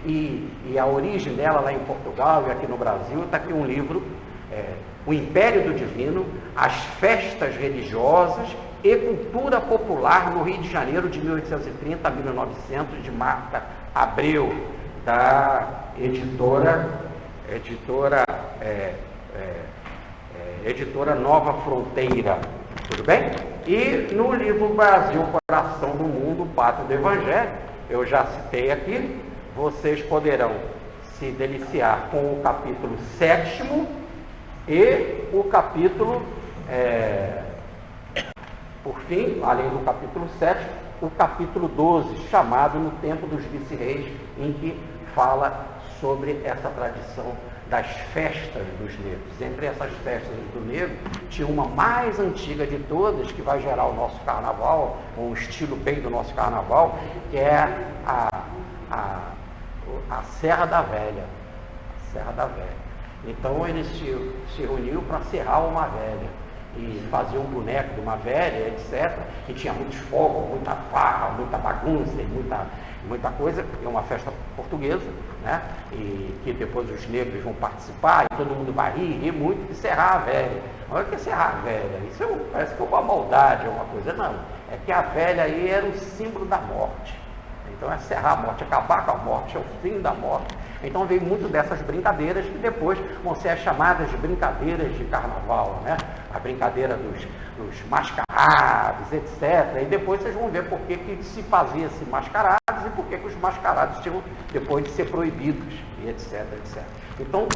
e a origem dela lá em Portugal e aqui no Brasil, está aqui um livro, O Império do Divino, as festas religiosas e cultura popular no Rio de Janeiro de 1830 a 1900, de Marta Abreu, da editora Nova Fronteira, tudo bem? E no livro Brasil, Coração do Mundo, Pátria do Evangelho, eu já citei aqui, vocês poderão se deliciar com o capítulo 7º e o capítulo, por fim, além do capítulo 7, o capítulo 12, chamado No Tempo dos Vice-Reis, em que fala sobre essa tradição das festas dos negros. Entre essas festas do negro, tinha uma mais antiga de todas, que vai gerar o nosso carnaval, o estilo bem do nosso carnaval, que é a Serra da Velha. A Serra da Velha. Então eles se reuniam para serrar uma velha e fazer um boneco de uma velha, etc. E tinha muitos fogos, muita farra, muita bagunça e muita coisa. É uma festa portuguesa, né? E que depois os negros vão participar e todo mundo vai rir muito, e serrar a velha. Olha que serrar a velha, isso parece que é uma maldade, é uma coisa, não. É que a velha aí era o símbolo da morte. Então é serrar a morte, acabar com a morte, é o fim da morte. Então veio muito dessas brincadeiras que depois vão ser as chamadas de brincadeiras de carnaval, né? A brincadeira dos mascarados, etc. E depois vocês vão ver por que se fazia esse mascarados e por que os mascarados tinham depois de ser proibidos, e etc, etc. Então,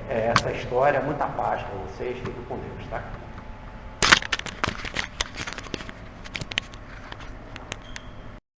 essa história, muita paz para vocês, fiquem com Deus, tá?